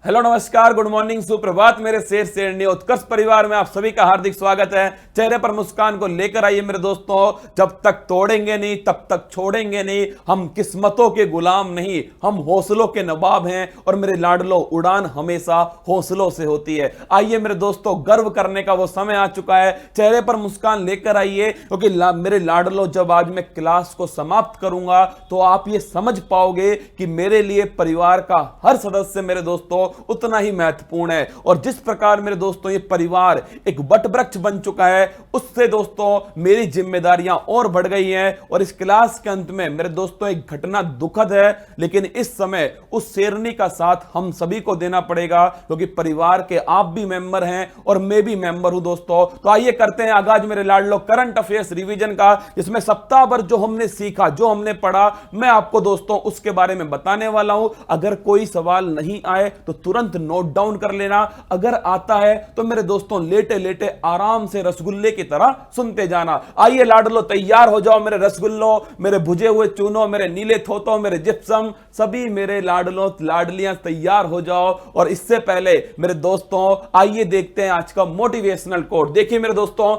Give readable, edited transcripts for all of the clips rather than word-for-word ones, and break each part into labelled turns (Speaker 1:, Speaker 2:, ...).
Speaker 1: Hello नमस्कार good morning सुप्रभात मेरे शेर शेरनी उत्कर्ष परिवार में आप सभी का हार्दिक स्वागत है। चेहरे पर मुस्कान को लेकर आइए मेरे दोस्तों। जब तक तोड़ेंगे नहीं तब तक छोड़ेंगे नहीं। हम किस्मतों के गुलाम नहीं, हम हौसलों के नवाब हैं। और मेरे लाडलो उड़ान हमेशा हौसलों से होती है। आइए मेरे दोस्तों, गर्व करने का वो समय आ चुका है। चेहरे पर मुस्कान लेकर आइए, क्योंकि मेरे लाडलो जब आज मैं क्लास को समाप्त करूंगा तो आप ये समझ पाओगे कि मेरे लिए परिवार का हर सदस्य मेरे दोस्तों उतना ही महत्वपूर्ण है। और जिस प्रकार मेरे दोस्तों ये परिवार एक वट वृक्ष बन चुका है, उससे दोस्तों मेरी जिम्मेदारियां और बढ़ गई हैं। और इस क्लास के अंत में मेरे दोस्तों एक घटना दुखद है, लेकिन इस समय उस शेरनी का साथ हम सभी को देना पड़ेगा, क्योंकि परिवार के आप भी मेंबर हैं और मैं भी मेंबर हूं दोस्तों। तो आइए करते हैं आगाज मेरे लाडलो करंट अफेयर्स रिवीजन का, जिसमें सप्ताह भर जो हमने सीखा, जो हमने पढ़ा, मैं आपको दोस्तों उसके बारे में बताने वाला हूं। अगर कोई सवाल नहीं आए तो तुरंत नोट डाउन कर लेना। अगर आता है तो मेरे दोस्तों लेटे लेटे आराम से रसगुल्ले की तरह सुनते जाना। आइए लाडलो तैयार हो जाओ मेरे रसगुल्लो, मेरे भुजे हुए चूनो, मेरे नीले थोतो, मेरे जिप्सम, सभी मेरे लाडलो लाडलियां तैयार हो जाओ। और इससे पहले मेरे दोस्तों आइए देखते हैं आज का मोटिवेशनल कोट। देखिए मेरे दोस्तों,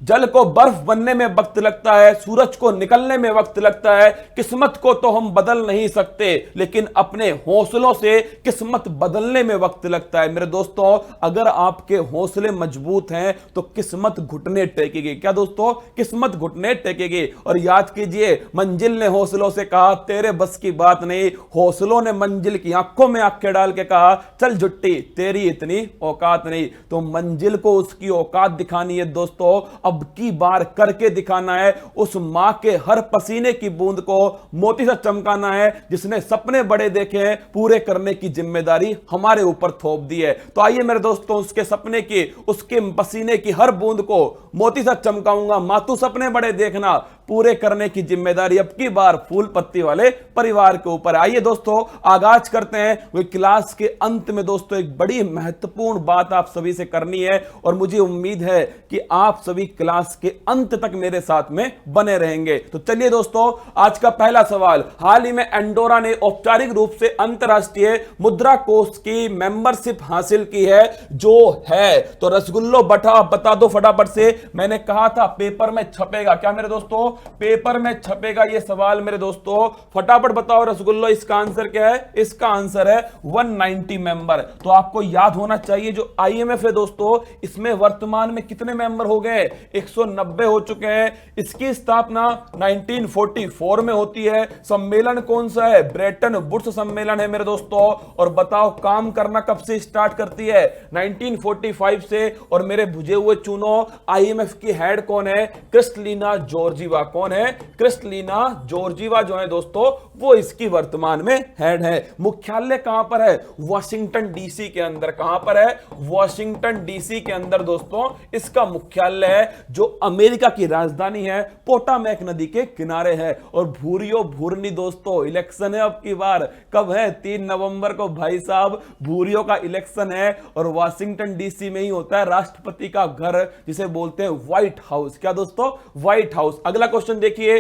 Speaker 1: जल को बर्फ बनने में वक्त लगता है, सूरज को निकलने में वक्त लगता है। किस्मत को तो हम बदल नहीं सकते, लेकिन अपने हौसलों से किस्मत बदलने में वक्त लगता है। मेरे दोस्तों, अगर आपके हौसले मजबूत हैं तो किस्मत घुटने टेकेगी। क्या दोस्तों? किस्मत घुटने टेकेगी। और याद कीजिए, मंजिल ने हौसलों से कहा तेरे बस की बात नहीं। हौसलों ने मंजिल की आंखों में आंखें डाल के कहा चल जुट्टी तेरी इतनी औकात नहीं। तो मंजिल को उसकी औकात दिखानी है दोस्तों, अब की बार करके दिखाना है। उस मां के हर पसीने की बूंद को मोती सा चमकाना है। जिसने सपने बड़े देखे हैं, पूरे करने की जिम्मेदारी हमारे ऊपर थोप दी है। तो आइए मेरे दोस्तों, उसके सपने की, उसके पसीने की हर बूंद को मोती सा चमकाऊंगा। मातू सपने बड़े देखना, पूरे करने की जिम्मेदारी अब की बार फूल पत्ती वाले परिवार के ऊपर। आइए दोस्तों आगाज करते हैं। वो क्लास के अंत में दोस्तों एक बड़ी महत्वपूर्ण बात आप सभी से करनी है, और मुझे उम्मीद है कि आप सभी क्लास के अंत तक मेरे साथ में बने रहेंगे। तो चलिए दोस्तों, आज का पहला सवाल। हाल ही में एंडोरा ने औपचारिक रूप से अंतरराष्ट्रीय मुद्रा कोष की मेंबरशिप हासिल की है, जो है। तो रसगुल्लो बता दो फटाफट से। मैंने कहा था पेपर में छपेगा। क्या मेरे दोस्तों? पेपर में छपेगा ये सवाल मेरे दोस्तों। फटाफट बताओ रसगुल्लो, इसका आंसर क्या है? इसका आंसर है 190 मेंबर। तो आपको याद होना चाहिए जो आईएमएफ है दोस्तों, इसमें वर्तमान में कितने मेंबर हो गए? 190 हो चुके हैं। इसकी स्थापना 1944 में होती है। सम्मेलन कौन सा है? ब्रेटन वुड्स सम्मेलन है मेरे दोस्तों। और बताओ काम करना कब से स्टार्ट करती है? 1945 से। और मेरे भुजे हुए चूनो, आईएमएफ की हेड कौन है? Kristalina Georgieva. कौन है? क्रिस्टलिना जॉर्जिवा जो है दोस्तों, वो इसकी वर्तमान में हेड है। मुख्यालय कहां पर है? वॉशिंगटन डीसी के अंदर। कहां पर है? वॉशिंगटन डीसी के अंदर दोस्तों इसका मुख्यालय है, जो अमेरिका की राजधानी है, पोटामैक नदी के किनारे है। और भूरियो भूरनी दोस्तों, इलेक्शन है अब की बार। कब है? 3 नवंबर को भाई साहब भूरियो का इलेक्शन है। और वॉशिंगटन डीसी में ही होता है राष्ट्रपति का घर, जिसे बोलते हैं व्हाइट हाउस। क्या दोस्तों? White house. अगला क्वेश्चन देखिए।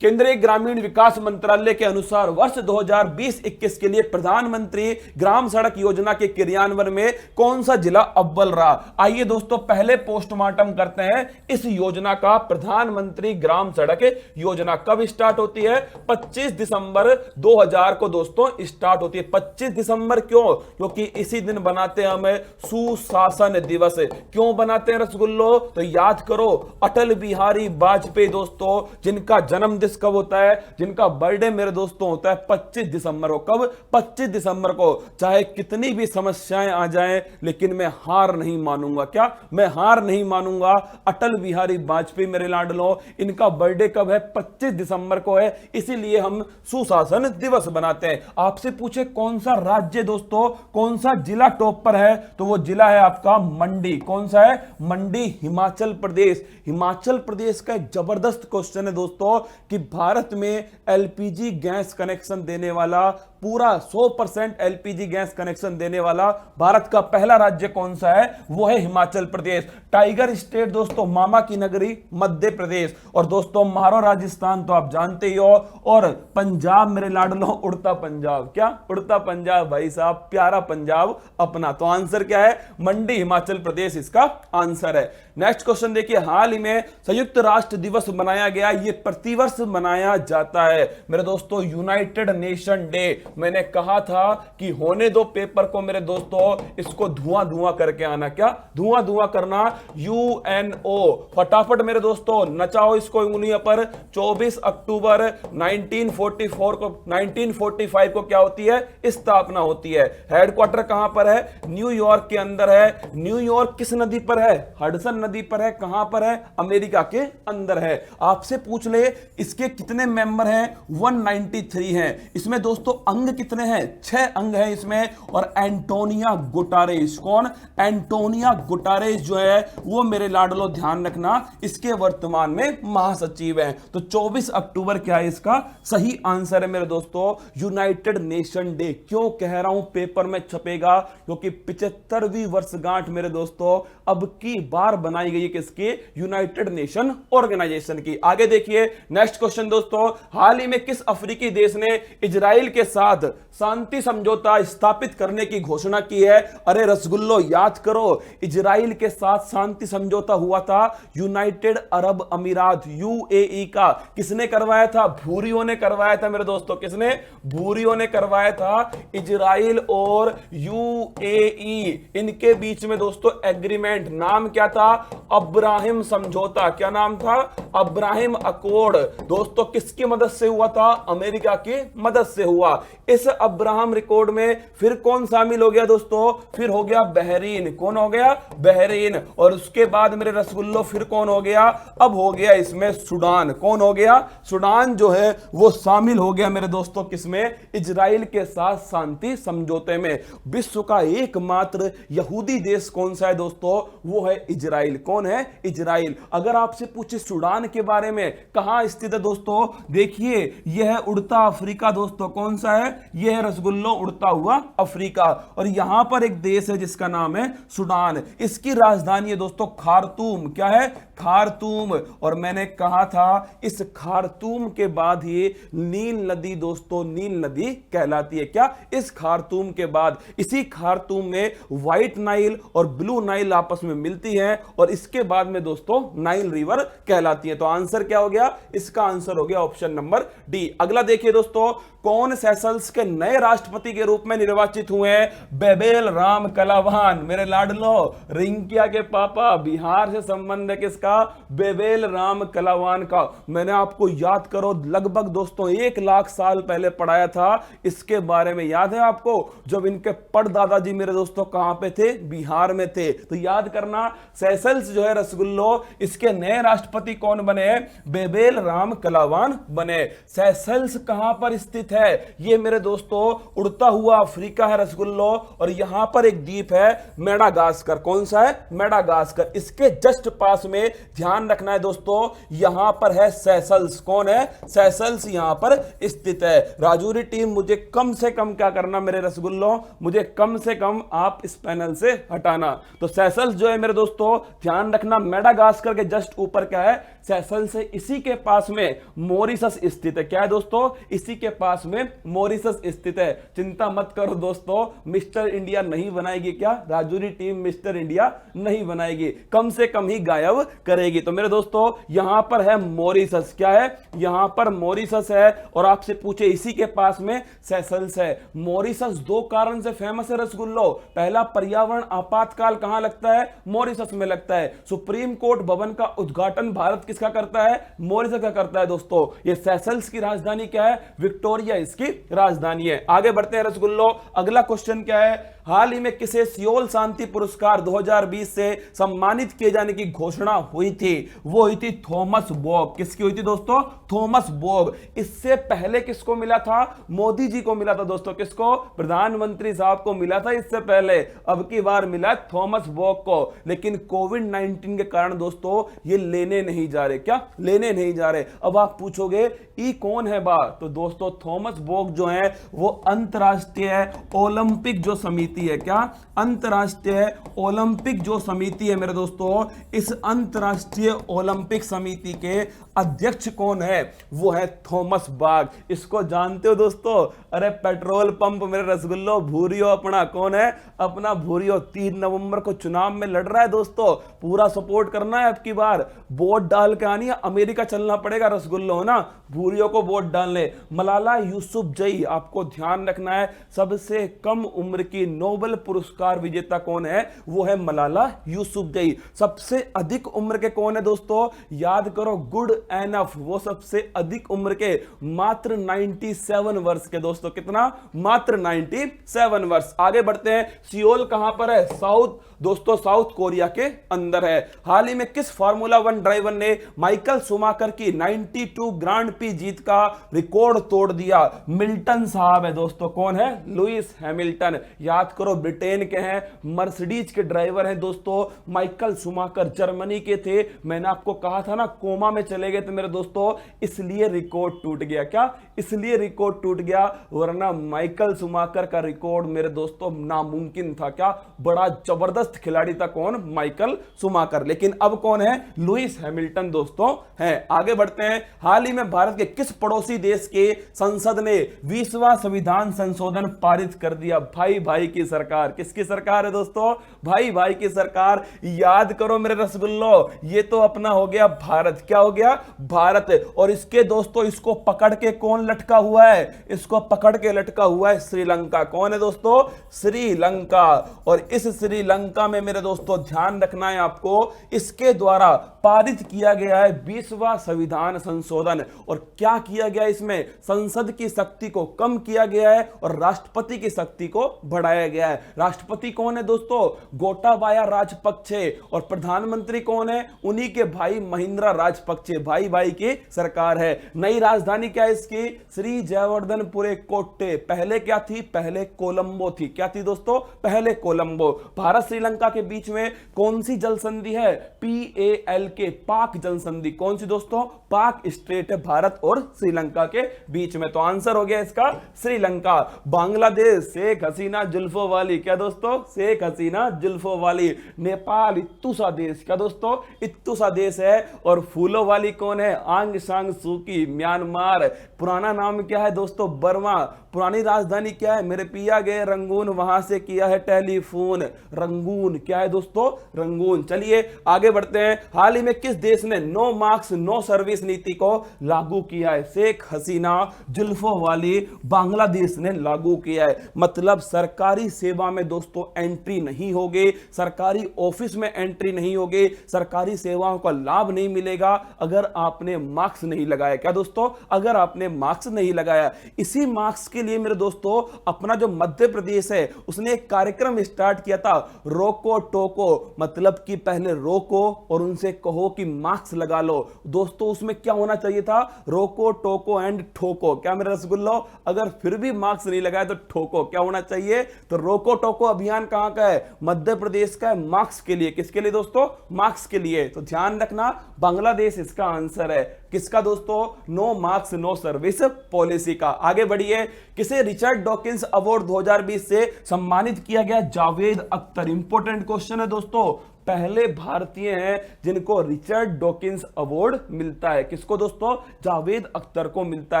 Speaker 1: केंद्रीय ग्रामीण विकास मंत्रालय के अनुसार वर्ष 2020-21 के लिए प्रधानमंत्री ग्राम सड़क योजना के क्रियान्वयन में कौन सा जिला अव्वल रहा? आइए दोस्तों पहले पोस्टमार्टम करते हैं इस योजना का। प्रधानमंत्री ग्राम सड़क योजना कब स्टार्ट होती है? 25 दिसंबर 2000 को दोस्तों स्टार्ट होती है। 25 दिसंबर क्यों? क्योंकि इसी दिन बनाते हैं हमें सुशासन दिवस। क्यों बनाते हैं रसगुल्लो? तो याद करो, अटल बिहारी वाजपेयी दोस्तों, जिनका जन्म कब होता है, जिनका बर्थडे मेरे दोस्तों होता है 25 दिसंबर को। कब? 25 दिसंबर को। चाहे कितनी भी समस्याएं आ जाएं, लेकिन मैं हार नहीं मानूंगा। क्या? मैं हार नहीं मानूंगा। अटल बिहारी वाजपेयी मेरे लाडलो, इनका बर्थडे कब है? 25 दिसंबर को है। इसीलिए हम सुशासन दिवस बनाते हैं। आपसे पूछे कौन सा राज्य दोस्तों, कौन सा जिला टॉप पर है, तो वो जिला है आपका मंडी। कौन सा है? मंडी, हिमाचल प्रदेश। हिमाचल प्रदेश का एक जबरदस्त क्वेश्चन है दोस्तों कि भारत में एलपीजी गैस कनेक्शन देने वाला पूरा 100% एलपीजी गैस कनेक्शन देने वाला भारत का पहला राज्य कौन सा है? वो है हिमाचल प्रदेश। टाइगर स्टेट दोस्तों, मामा की नगरी मध्य प्रदेश। और दोस्तों म्हारो राजस्थान तो आप जानते ही हो। और पंजाब मेरे लाडलो उड़ता पंजाब। क्या उड़ता पंजाब भाई साहब, प्यारा पंजाब अपना। तो आंसर क्या है? मंडी हिमाचल प्रदेश इसका आंसर है। नेक्स्ट क्वेश्चन देखिए, हाल ही में संयुक्त राष्ट्र दिवस मनाया गया, ये प्रतिवर्ष मनाया जाता है मेरे दोस्तों, यूनाइटेड नेशन डे। मैंने कहा था कि होने दो पेपर को मेरे दोस्तों, इसको धुआं धुआं करके आना। क्या धुआं धुआं करना? यूएनओ। फटाफट मेरे दोस्तों नचाओ इसको उंगलियों पर। 24 अक्टूबर 1945 को क्या होती है? स्थापना होती है। हेडक्वार्टर कहां पर है? न्यूयॉर्क के अंदर है। न्यूयॉर्क किस नदी पर है? हडसन नदी पर है। कहां पर है? अमेरिका के अंदर है। आपसे पूछ ले इसके कितने मेंबर हैं? 193 हैं। इसमें दोस्तों अंग कितने हैं? 6 अंग हैं इसमें। और एंटोनिया गुटारेस, कौन? एंटोनिया गुटारेस जो है वो मेरे लाडलो ध्यान रखना, इसके वर्तमान में महासचिव हैं। तो 24 अक्टूबर क्या है इसका सही आंसर है मेरे दोस्तों, यूनाइटेड नेशन डे। क्यों कह रहा हूं पेपर में छपेगा? क्योंकि 75वीं वर्षगांठ मेरे दोस्तों अब की बार बनाई गई है किसकी? यूनाइटेड नेशन ऑर्गेनाइजेशन की। आगे देखिए नेक्स्ट क्वेश्चन दोस्तों, हाल ही में किस अफ्रीकी देश ने इजराइल के साथ शांति समझौता स्थापित करने की घोषणा की है? अरे रसगुल्लो याद करो, इजराइल के साथ शांति समझौता हुआ था यूनाइटेड अरब अमीरात यूएई का। किसने करवाया था? भूरियों ने करवाया था मेरे दोस्तों। किसने? भूरियों ने करवाया था। इजराइल और यूएई इनके बीच में दोस्तों एग्रीमेंट, नाम क्या था? अब्राहिम समझौता। क्या नाम था? अब्राहिम अकॉर्ड। दोस्तों किसकी मदद से हुआ था? अमेरिका की मदद से हुआ। इस अब्राहम रिकॉर्ड में फिर कौन शामिल हो गया दोस्तों? फिर हो गया बहरीन। कौन हो गया? बहरीन। और उसके बाद मेरे रसगुल्लो फिर कौन हो गया? अब हो गया इसमें सूडान। कौन हो गया? सूडान जो है वो शामिल हो गया मेरे दोस्तों किसमें? इजराइल के साथ शांति समझौते में। विश्व का एकमात्र यहूदी देश कौन सा है दोस्तों? वो है इजराइल। कौन है? इजराइल। अगर आपसे पूछे सूडान के बारे में, कहां स्थित है दोस्तों? देखिए यह है उड़ता अफ्रीका दोस्तों। कौन सा है? यह है रसगुल्लो उड़ता हुआ अफ्रीका। और यहां पर एक देश है जिसका नाम है सूडान। इसकी राजधानी है दोस्तों खार्तूम। क्या है? खार्तूम। और मैंने कहा था इस खार्तूम के बाद ही नील नदी दोस्तों, नील नदी कहलाती है। क्या? इस खार्तूम के बाद, इसी खार्तूम में व्हाइट नाइल और ब्लू नाइल आपस में मिलती है और इसके बाद में दोस्तों नाइल रिवर कहलाती है। तो आंसर क्या हो गया? इसका आंसर हो गया ऑप्शन नंबर डी। अगला देखिए दोस्तों, कौन सेशल्स के नए राष्ट्रपति के रूप में निर्वाचित हुए हैं? बेबेल राम कलावान। मेरे लाडलो रिंकिया के पापा, बिहार से संबंध है किसका? बेबेल राम कलावान का। मैंने आपको याद करो लगभग दोस्तों 1 लाख साल पहले पढ़ाया था इसके बारे में। याद है आपको? जब इनके परदादाजी मेरे दोस्तों कहां पे थे? बिहार में थे। तो याद करना, सेशल्स जो है रसगुल्लो, इसके नए राष्ट्रपति कौन बने? बेबेल राम कलावान बने। सेशल्स कहां पर स्थित है? ये मेरे दोस्तों उड़ता हुआ अफ्रीका है रसगुल्लो। और यहां पर एक द्वीप है मेडागास्कर। कौन सा है? मेडागास्कर। इसके जस्ट पास में ध्यान रखना है दोस्तों, यहां पर है सेशल्स। कौन है? सेशल्स यहां पर स्थित है। राजूरी टीम मुझे कम से कम क्या करना मेरे रसगुल्लो? मुझे कम से कम आप इस पैनल से हटाना। तो सेशल्स जो है मेरे दोस्तों ध्यान रखना, मेडागास्कर के जस्ट ऊपर क्या है? सेशल्स है। इसी के पास में मॉरिशस स्थित है। क्या है दोस्तों? इसी के पास में मॉरिशस स्थित है। चिंता मत करो दोस्तों, मिस्टर इंडिया नहीं बनाएगी। क्या राजूरी टीम मिस्टर इंडिया नहीं बनाएगी, कम से कम ही गायब करेगी। तो मेरे दोस्तों यहां पर है मॉरिशस। क्या है? यहां पर मॉरिशस है। और आपसे पूछे इसी के पास में सेशल्स है। मॉरिशस 2 कारण से फेमस है रसगुल्लो। पहला, पर्यावरण आपातकाल कहां लगता है? मॉरिशस में लगता है। सुप्रीम कोर्ट भवन का उद्घाटन भारत किसका करता है? मॉरिशस का करता है दोस्तों। ये सेशल्स की राजधानी क्या है? विक्टोरिया इसकी राजधानी है। आगे बढ़ते हैं रसगुल्लो। अगला क्वेश्चन क्या है? हाल ही में किसे सियोल शांति पुरस्कार 2020 से सम्मानित किए जाने की घोषणा हुई थी? वो हुई थी थॉमस बॉब। किसकी हुई थी दोस्तों? Thomas Bob. इससे पहले किसको मिला था? मोदी जी को मिला था दोस्तों। किसको? प्रधानमंत्री साहब को मिला था इससे पहले। अब की बार मिला थॉमस बॉब को, लेकिन कोविड-19 के कारण दोस्तों ये लेने नहीं जा रहे। क्या लेने नहीं जा रहे? अब आप पूछोगे ये कौन है बा? तो दोस्तों थॉमस बॉब जो है वो अंतरराष्ट्रीय ओलंपिक जो समिति है, क्या अंतरराष्ट्रीय ओलंपिक जो समिति है मेरे दोस्तों, इस अंतरराष्ट्रीय ओलंपिक समिति के अध्यक्ष कौन है? वो है थॉमस बाग। इसको जानते हो दोस्तों? अरे पेट्रोल पंप मेरे रसगुल्लो भूरियो अपना। कौन है? अपना भूरियो। 3 नवंबर को चुनाव में लड़ रहा है दोस्तों, पूरा सपोर्ट करना है। अब की बार वोट डाल के आनी है, अमेरिका चलना पड़ेगा रसगुल्लो ना, भूरियो को वोट डालने। मलाला यूसुफजई, आपको ध्यान रखना है, सबसे कम उम्र की नोबेल पुरस्कार विजेता कौन है? वो है मलाला यूसुफजई। सबसे अधिक उम्र के कौन है दोस्तों? याद करो, गुड एनफ, वो सबसे अधिक उम्र के मात्र 97 वर्ष के दोस्तों। कितना? मात्र 97 वर्ष। आगे बढ़ते हैं। सियोल कहां पर है? साउथ दोस्तों, साउथ कोरिया के अंदर है। हाल ही में किस फार्मूला 1 ड्राइवर ने माइकल शुमाकर की 92 ग्रांड प्री जीत का रिकॉर्ड तोड़ दिया? मिल्टन साहब है दोस्तों। कौन है? Lewis Hamilton. याद करो, ब्रिटेन के हैं, मर्सिडीज के ड्राइवर हैं दोस्तों। माइकल शुमाकर जर्मनी के थे। मैंने आपको कहा था ना कोमा में चले गए थे मेरे दोस्तों, इसलिए रिकॉर्ड टूट गया। क्या? इसलिए रिकॉर्ड टूट गया, वरना माइकल शुमाकर का रिकॉर्ड मेरे दोस्तों नामुमकिन था। क्या? बड़ा जबरदस्त खिलाड़ी था। कौन? Michael Schumacher. लेकिन अब कौन है? लुइस हैमिल्टन दोस्तों है। आगे बढ़ते हैं। हाल ही में भारत के किस पड़ोसी देश के संसद ने 20वां संविधान संशोधन पारित कर दिया? भाई भाई की सरकार। किसकी सरकार है दोस्तों? भाई भाई की सरकार। याद करो मेरे रसगुल्लो, ये तो अपना हो गया भारत। क्या हो गया? भारत। और इसके दोस्तों, इसको पकड़ के कौन लटका हुआ है? इसको पकड़ के लटका हुआ है श्रीलंका। कौन है दोस्तों? श्रीलंका। और इस श्रीलंका में मेरे दोस्तों ध्यान रखना है आपको, इसके द्वारा पारित किया गया है 20वां संविधान संशोधन। और क्या किया गया इसमें? संसद की शक्ति को कम किया गया है और राष्ट्रपति की शक्ति को बढ़ाया गया है। राष्ट्रपति कौन है दोस्तों? गोटाबाया राजपक्षे। और प्रधानमंत्री कौन है? उन्हीं के भाई महिंद्रा राजपक्षे। भाई भाई की सरकार है। नई राजधानी क्या है इसकी? श्री जयवर्धनपुरे कोट्टे। पहले क्या थी? पहले कोलंबो थी। क्या थी दोस्तों? पहले कोलंबो। भारत श्रीलंका के बीच में कौन सी जल संधि है? PALK, पाक जल संधि। कौन सी दोस्तों? पाक स्ट्रेट है भारत और श्रीलंका के बीच में। तो आंसर हो गया इसका श्रीलंका। बांग्लादेश, शेख हसीना जुल्फों वाली। क्या दोस्तों? शेख हसीना जुल्फों वाली। नेपाल, इत्तू सा देश। क्या दोस्तों? इत्तू सा देश है। और फूलों वाली कौन है? आंग सांग सूकी, म्यांमार। पुराना नाम क्या है दोस्तों? बर्मा। पुरानी राजधानी क्या है? मेरे पिया गए रंगून, वहां से किया है टेलीफोन। रंगून। क्या है दोस्तों? रंगून। चलिए आगे बढ़ते हैं। हाल ही में किस देश ने नो मार्क्स नो सर्विस नीति को लागू किया है? शेख हसीना जुल्फों वाली बांग्लादेश ने लागू किया है। मतलब सरकारी सेवा में दोस्तों एंट्री नहीं होगी, सरकारी ऑफिस में एंट्री नहीं होगी, सरकारी सेवाओं का लाभ नहीं मिलेगा अगर आपने मार्क्स नहीं लगाया। क्या दोस्तों? अगर आपने मार्क्स नहीं लगाया। इसी मार्क्स के लिए मेरे दोस्तों अपना जो मध्य प्रदेश है उसने एक कार्यक्रम स्टार्ट किया था, रोको टोको। मतलब कि पहले रोको और उनसे कहो कि मार्क्स लगा लो। दोस्तों उसमें क्या होना चाहिए था? रोको टोको एंड ठोको। क्या मेरे रसगुल्लो? अगर फिर भी मार्क्स नहीं लगाए तो ठोको। क्या होना चाहिए? तो रोको टोको अभियान कहां का है? मध्य प्रदेश का है। मार्क्स के लिए। किसके लिए दोस्तों? मार्क्स के लिए। तो ध्यान रखना, बांग्लादेश इसका आंसर है। किसका दोस्तों? No marks no service policy का। आगे बढ़िए। किसे रिचर्ड डॉकिंस अवार्ड 2020 से सम्मानित किया गया? जावेद अख्तर। इंपॉर्टेंट क्वेश्चन है दोस्तों। पहले भारतीय हैं जिनको रिचर्ड डॉकिंस अवार्ड मिलता है। किसको दोस्तों? जावेद अख्तर को मिलता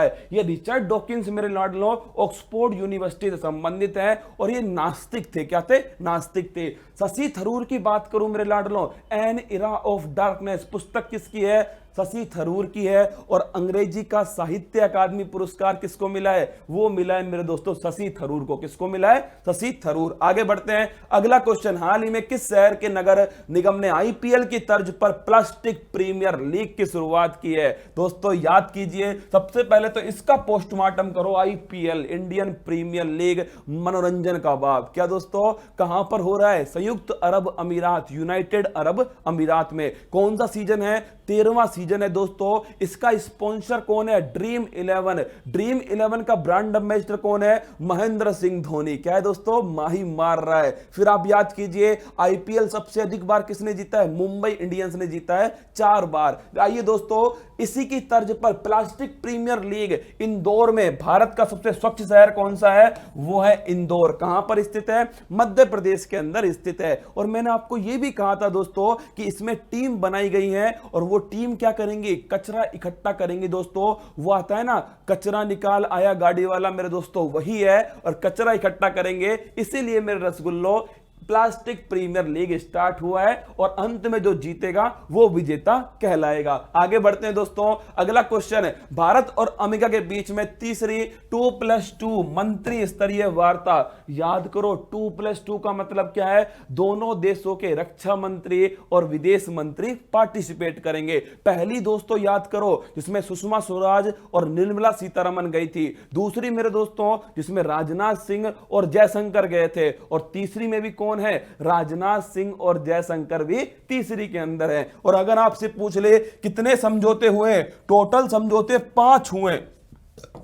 Speaker 1: है। ये रिचर्ड डॉकिंस मेरे लाडलो ऑक्सफोर्ड यूनिवर्सिटी से संबंधित है और ये नास्तिक थे। क्या थे? नास्तिक थे। शशि थरूर की बात करूं मेरे लाडलो, एन इरा ऑफ डार्कनेस पुस्तक किसकी है? शशि थरूर की है। और अंग्रेजी का साहित्य अकादमी पुरस्कार किसको मिला है? वो मिला है मेरे दोस्तों शशि थरूर को। किसको मिला है? शशि थरूर। आगे बढ़ते हैं। अगला क्वेश्चन, हाल ही में किस शहर के नगर निगम ने आईपीएल की तर्ज पर प्लास्टिक प्रीमियर लीग की शुरुआत की है। दोस्तों याद कीजिए, सबसे पहले तो इसका पोस्टमार्टम करो। आईपीएल, इंडियन प्रीमियर लीग, मनोरंजन का बाप। क्या दोस्तों कहां पर हो रहा है? संयुक्त अरब अमीरात, यूनाइटेड अरब अमीरात में। कौन सा सीजन है? 13वां सीजन है दोस्तों। इसका स्पॉन्सर कौन है? ड्रीम 11। ड्रीम 11 का ब्रांड एम्बेसडर कौन है? महेंद्र सिंह धोनी। क्या है दोस्तों? माही मार रहा है। फिर आप याद कीजिए, आईपीएल सबसे अधिक बार किसने जीता है? मुंबई इंडियंस ने जीता है 4 बार। आइए दोस्तों, इसी की तर्ज पर प्लास्टिक प्रीमियर लीग इंदौर में। भारत का सबसे स्वच्छ शहर कौन सा है? वो है इंदौर। कहां पर स्थित है? मध्य प्रदेश के अंदर स्थित है। और मैंने आपको यह भी कहा था दोस्तों कि इसमें टीम बनाई गई है, और वो टीम क्या करेंगे? कचरा इकट्ठा करेंगे दोस्तों। वो आता है ना, कचरा निकाल आया गाड़ी वाला, मेरे दोस्तों वही है। और कचरा इकट्ठा करेंगे, इसीलिए मेरे रसगुल्लो प्लास्टिक प्रीमियर लीग स्टार्ट हुआ है, और अंत में जो जीतेगा वो विजेता कहलाएगा। आगे बढ़ते हैं दोस्तों, अगला क्वेश्चन है, भारत और अमेरिका के बीच में तीसरी 2+2 मंत्री स्तरीय वार्ता। याद करो, 2+2 का मतलब क्या है? दोनों देशों के रक्षा मंत्री और विदेश मंत्री पार्टिसिपेट करेंगे। पहली दोस्तों याद करो, जिसमें सुषमा स्वराज और निर्मला सीतारमन गई थी। दूसरी मेरे दोस्तों, जिसमें राजनाथ सिंह और जयशंकर गए थे। और तीसरी में भी कौन है? राजनाथ सिंह और जयशंकर भी तीसरी के अंदर है। और अगर आपसे पूछ ले कितने समझौते हुए? टोटल समझौते 5 हुए,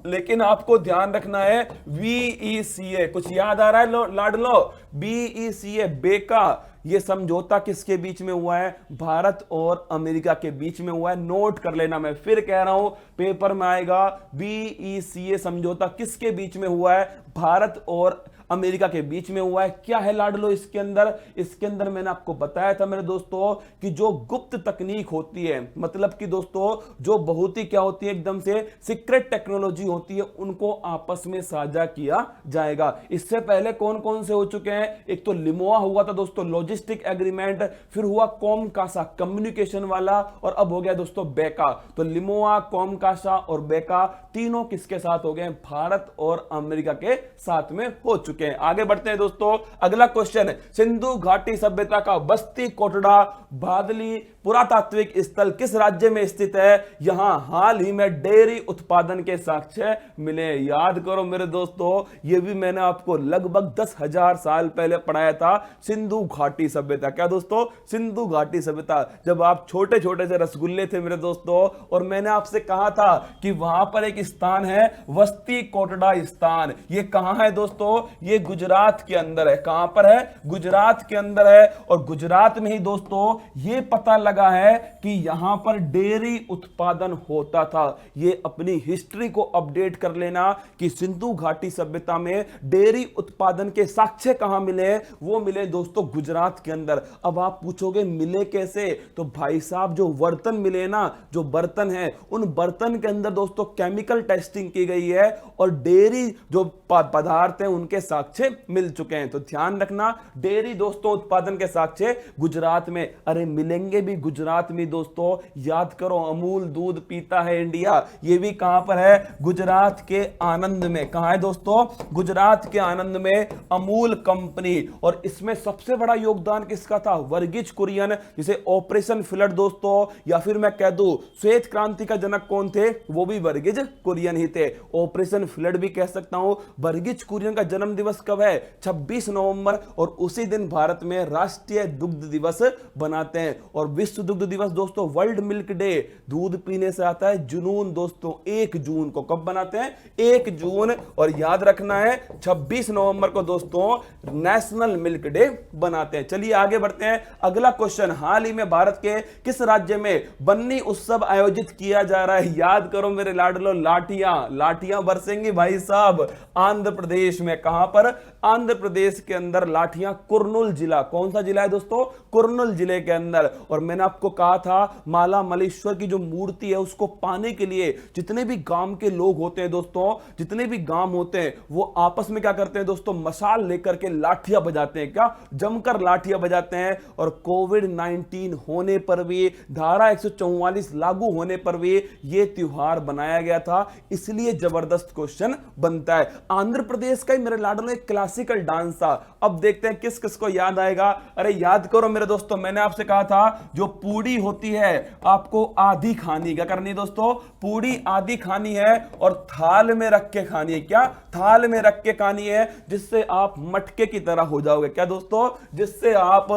Speaker 1: लेकिन आपको ध्यान रखना है VECA। कुछ याद आ रहा है लाडलो? BECA, बेका। ये समझौता किसके बीच में हुआ है? भारत और अमेरिका के बीच में हुआ है। नोट कर लेना, मैं फिर कह रहा हूं, पेपर में आएगा। BECA समझौता किसके बीच में हुआ है? भारत और अमेरिका के बीच में हुआ है। क्या है लाडलो इसके अंदर? इसके अंदर मैंने आपको बताया था मेरे दोस्तों कि जो गुप्त तकनीक होती है, मतलब कि दोस्तों जो बहुत ही क्या होती है, एकदम से सीक्रेट टेक्नोलॉजी होती है, उनको आपस में साझा किया जाएगा। इससे पहले कौन कौन से हो चुके हैं? एक तो लिमोआ हुआ था दोस्तों, लॉजिस्टिक एग्रीमेंट। फिर हुआ कॉमकासा, कम्युनिकेशन वाला। और अब हो गया दोस्तों बेका। तो लिमोआ, कॉमकासा और बेका तीनों किसके साथ हो गए? भारत और अमेरिका के साथ में हो चुके। आगे बढ़ते हैं दोस्तों, अगला क्वेश्चन है, सिंधु घाटी सभ्यता का बस्ती कोटड़ा बादली पुरातात्विक स्थल किस राज्य में स्थित है? यहां हाल ही में डेयरी उत्पादन के साक्ष्य मिले। याद करो मेरे दोस्तों, यह भी मैंने आपको लगभग 10,000 साल पहले पढ़ाया था, सिंधु घाटी सभ्यता। क्या दोस्तों? सिंधु घाटी सभ्यता। जब आप छोटे छोटे से रसगुल्ले थे मेरे दोस्तों, और मैंने आपसे कहा था कि वहां पर एक स्थान है बस्ती कोटड़ा स्थान। यह कहां है दोस्तों? ये गुजरात के अंदर है। कहां पर है? गुजरात के अंदर है। और गुजरात में ही दोस्तों ये पता लगा है कि यहां पर डेयरी उत्पादन होता था। ये अपनी हिस्ट्री को अपडेट कर लेना कि सिंधु घाटी सभ्यता में डेयरी उत्पादन के साक्ष्य कहां मिले? वो मिले दोस्तों गुजरात के अंदर। अब आप पूछोगे मिले कैसे? तो भाई साहब, जो बर्तन मिले ना, जो बर्तन है, उन बर्तन के अंदर दोस्तों केमिकल टेस्टिंग की गई है, और डेयरी जो पदार्थ हैं उनके साक्ष्य मिल चुके हैं। तो ध्यान रखना, डेयरी दोस्तों उत्पादन के साक्ष्य गुजरात में। अरे मिलेंगे भी गुजरात में दोस्तों। याद करो, अमूल दूध पीता है इंडिया, ये भी कहां पर है? गुजरात के आनंद में। कहां है दोस्तों? गुजरात के आनंद में अमूल कंपनी। और इसमें सबसे बड़ा योगदान किसका था? वर्गीज कुरियन, जिसे ऑपरेशन फ्लड दोस्तों, या फिर मैं कह दूं श्वेत क्रांति का जनक कौन थे? वो भी वर्गीज कुरियन ही थे। ऑपरेशन फ्लड भी कह सकता हूं। वर्गीज कुरियन का जन्म दिवस कब है? 26 नवंबर। और उसी दिन भारत में राष्ट्रीय दुग्ध दिवस बनाते हैं। और विश्व दुग्ध दिवस दोस्तों, वर्ल्ड मिल्क डे, दूध पीने से आता है जुनून दोस्तों, 1 जून को। कब बनाते हैं? 1 जून। और याद रखना है 26 नवंबर को दोस्तों नेशनल मिल्क डे बनाते हैं। चलिए आगे बढ़ते हैं, अगला क्वेश्चन, हाल ही में भारत के किस राज्य में बन्नी उत्सव आयोजित किया जा रहा है? याद करो मेरे लाडलो, लाठियां बरसेंगी भाई साहब। आंध्र प्रदेश में। कहां पर? आंध्र प्रदेश के अंदर लाठियां, कुर्नूल जिला। कौन सा जिला है दोस्तों? कुर्नूल जिले के अंदर। और मैंने आपको कहा था माला मलेश्वर की जो मूर्ति है उसको पाने के लिए जितने भी गांव के लोग होते हैं दोस्तों, जितने भी गांव होते हैं, वो आपस में क्या करते हैं दोस्तों? मशाल लेकर के लाठियां बजाते हैं। क्या? जमकर लाठियां बजाते हैं। और कोविड-19 होने पर भी, धारा 144 लागू होने पर भी यह त्योहार बनाया गया था। इसलिए जबरदस्त क्वेश्चन बनता है। आंध्र प्रदेश का ही मेरे लाडलो एक क्लास क्लासिकल डांस था। अब देखते हैं किस किस को याद आएगा। अरे याद करो मेरे दोस्तों, मैंने आपसे कहा था जो पूड़ी होती है आपको आधी खानी, क्या करनी है दोस्तों, पूड़ी आधी खानी है और थाल में रख के खानी है। क्या, थाल में रख के खानी है, जिससे आप मटके की तरह हो जाओगे। क्या दोस्तों, जिससे आप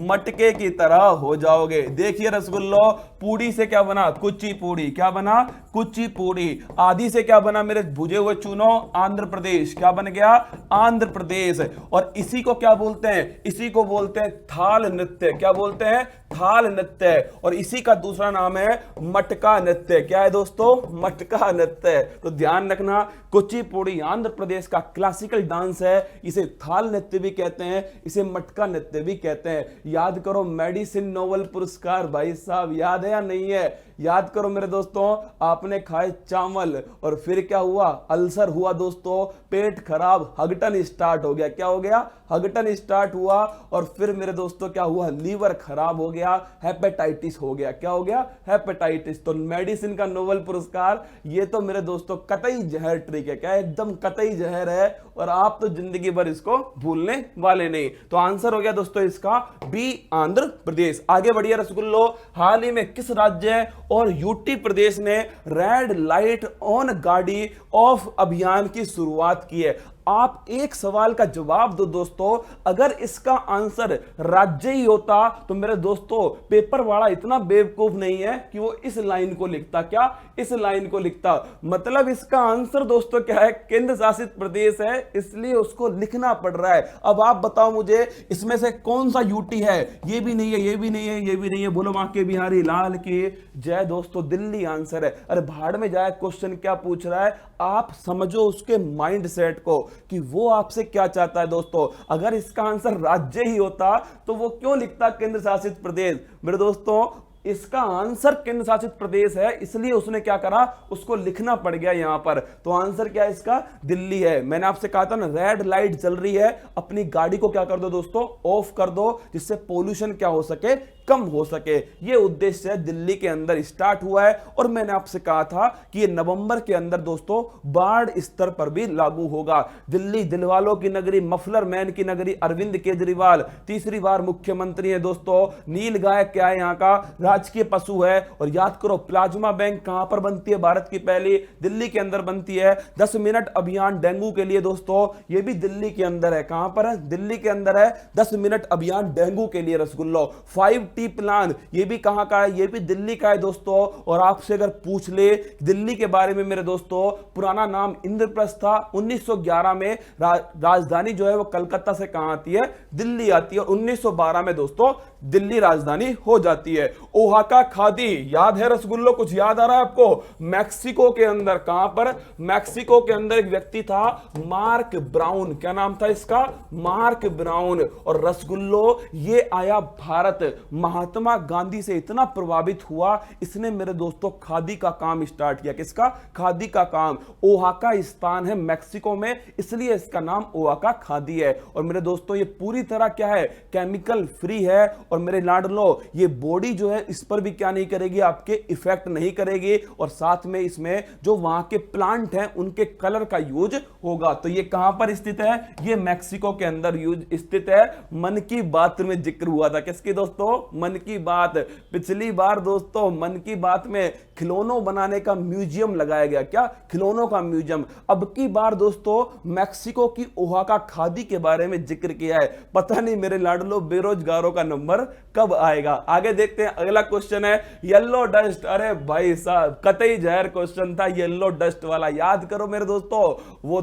Speaker 1: मटके की तरह हो जाओगे। देखिए रसगुल्लो, पूड़ी से क्या बना, कुची पूड़ी। क्या बना, कुची पूड़ी। आधी से क्या बना मेरे भुजे हुए चूनो, आंध्र प्रदेश। क्या बन गया, आंध्र प्रदेश। और इसी को क्या बोलते हैं, इसी को बोलते हैं थाल नृत्य। क्या बोलते हैं, थाल नृत्य। और इसी का दूसरा नाम है मटका नृत्य। क्या है दोस्तों, मटका नृत्य। तो ध्यान रखना, कुचिपुड़ी आंध्र प्रदेश का क्लासिकल डांस है। इसे थाल नृत्य भी कहते हैं, इसे मटका नृत्य भी कहते हैं। याद करो, मेडिसिन नोबेल पुरस्कार, भाई साहब याद है या नहीं है, याद करो मेरे दोस्तों। आपने खाए चावल और फिर क्या हुआ, अल्सर हुआ दोस्तों, पेट खराब, हगटन स्टार्ट हो गया। क्या हो गया, हगटन स्टार्ट हुआ। और फिर मेरे दोस्तों क्या हुआ, लीवर खराब हो गया, हेपेटाइटिस हो गया। क्या हो गया, हेपेटाइटिस। तो मेडिसिन का नोबेल पुरस्कार, ये तो मेरे दोस्तों कतई जहर ट्रिक है। क्या, एकदम कतई जहर है, और आप तो जिंदगी भर इसको भूलने वाले नहीं। तो आंसर हो गया दोस्तों इसका बी, आंध्र प्रदेश। आगे बढ़िए रसगुल्लो, हाल ही में किस राज्य और यूटी प्रदेश ने रेड लाइट ऑन गाड़ी ऑफ अभियान की शुरुआत की है। आप एक सवाल का जवाब दो दोस्तों, अगर इसका आंसर राज्य ही होता तो मेरे दोस्तों पेपर वाला इतना बेवकूफ नहीं है कि वो इस लाइन को लिखता। क्या, इस लाइन को लिखता। मतलब इसका आंसर दोस्तों क्या है, केंद्र शासित प्रदेश है, इसलिए उसको लिखना पड़ रहा है। अब आप बताओ मुझे, इसमें से कौन सा यूटी है, ये भी नहीं है, ये भी नहीं है, ये भी नहीं है। बोलो बांके बिहारी लाल की जय। दोस्तों दिल्ली आंसर है। अरे भाड़ में जाए, क्वेश्चन क्या पूछ रहा है, आप समझो उसके माइंड सेट को कि वो आपसे क्या चाहता है। दोस्तों अगर इसका आंसर राज्य ही होता तो वो क्यों लिखता केंद्र शासित प्रदेश। मेरे दोस्तों इसका आंसर केंद्र शासित प्रदेश है, इसलिए उसने क्या करा, उसको लिखना पड़ गया यहां पर। तो आंसर क्या है इसका, दिल्ली है। मैंने आपसे कहा था ना, रेड लाइट चल रही है, अपनी गाड़ी को क्या कर दो दोस्तों, ऑफ कर दो, जिससे पोल्यूशन क्या हो सके, कम हो सके। ये उद्देश्य है, दिल्ली के अंदर स्टार्ट हुआ है। और मैंने आपसे कहा था कि ये नवंबर के अंदर दोस्तों बाढ़ स्तर पर भी लागू होगा। दिल्ली दिलवालों की नगरी, मफलर मैन की नगरी, अरविंद केजरीवाल तीसरी बार मुख्यमंत्री है दोस्तों। नील गाय क्या है, यहाँ का राजकीय पशु है। और याद करो, प्लाज्मा बैंक कहां पर बनती है, भारत की पहली, दिल्ली के अंदर बनती है। 10 मिनट अभियान डेंगू के लिए दोस्तों, ये भी दिल्ली के अंदर है। कहां पर है, दिल्ली के अंदर है। 10 मिनट अभियान डेंगू के लिए रसगुल्लो। 5T प्लान, ये भी कहां का है, ये भी दिल्ली का है दोस्तों। और आपसे अगर पूछ ले दिल्ली के बारे में मेरे दोस्तों, पुराना नाम इंद्रप्रस्थ था। 1911 में राजधानी जो है वो कलकत्ता से कहां आती है, दिल्ली आती है। और 1912 में दोस्तों दिल्ली राजधानी हो जाती है। ओहाका खादी, याद है रसगुल्लो, कुछ याद आ रहा है आपको, मैक्सिको के अंदर। कहां पर, मैक्सिको के अंदर एक व्यक्ति था, मार्क ब्राउन। क्या नाम था इसका, मार्क ब्राउन। और रसगुल्लो ये आया भारत, महात्मा गांधी से इतना प्रभावित हुआ, इसने मेरे दोस्तों खादी का काम स्टार्ट किया। किसका, खादी का काम। ओहाका स्थान है मैक्सिको में, इसलिए इसका नाम ओहाका खादी है। और मेरे दोस्तों ये पूरी तरह क्या है, केमिकल फ्री है। और मेरे लाडलो ये बॉडी जो है इस पर भी क्या नहीं करेगी, आपके इफेक्ट नहीं करेगी। और साथ में इसमें जो वहां के प्लांट हैं उनके कलर का यूज होगा। तो ये कहां पर स्थित है, ये मैक्सिको के अंदर यूज स्थित है। मन की बात में जिक्र हुआ था, किसकी दोस्तों, मन की बात। पिछली बार दोस्तों मन की बात में खिलौनों बनाने का म्यूजियम लगाया गया। क्या, खिलौनों का म्यूजियम। अब की बार दोस्तों मैक्सिको की ओहाका खादी के बारे में जिक्र किया है। पता नहीं मेरे लाडलो बेरोजगारों का नंबर कब आएगा। आगे देखते हैं, अगला क्वेश्चन है येलो डस्ट। अरे भाई साहब कतई जहर क्वेश्चन था येलो डस्ट वाला। याद करो मेरे दोस्तों, वो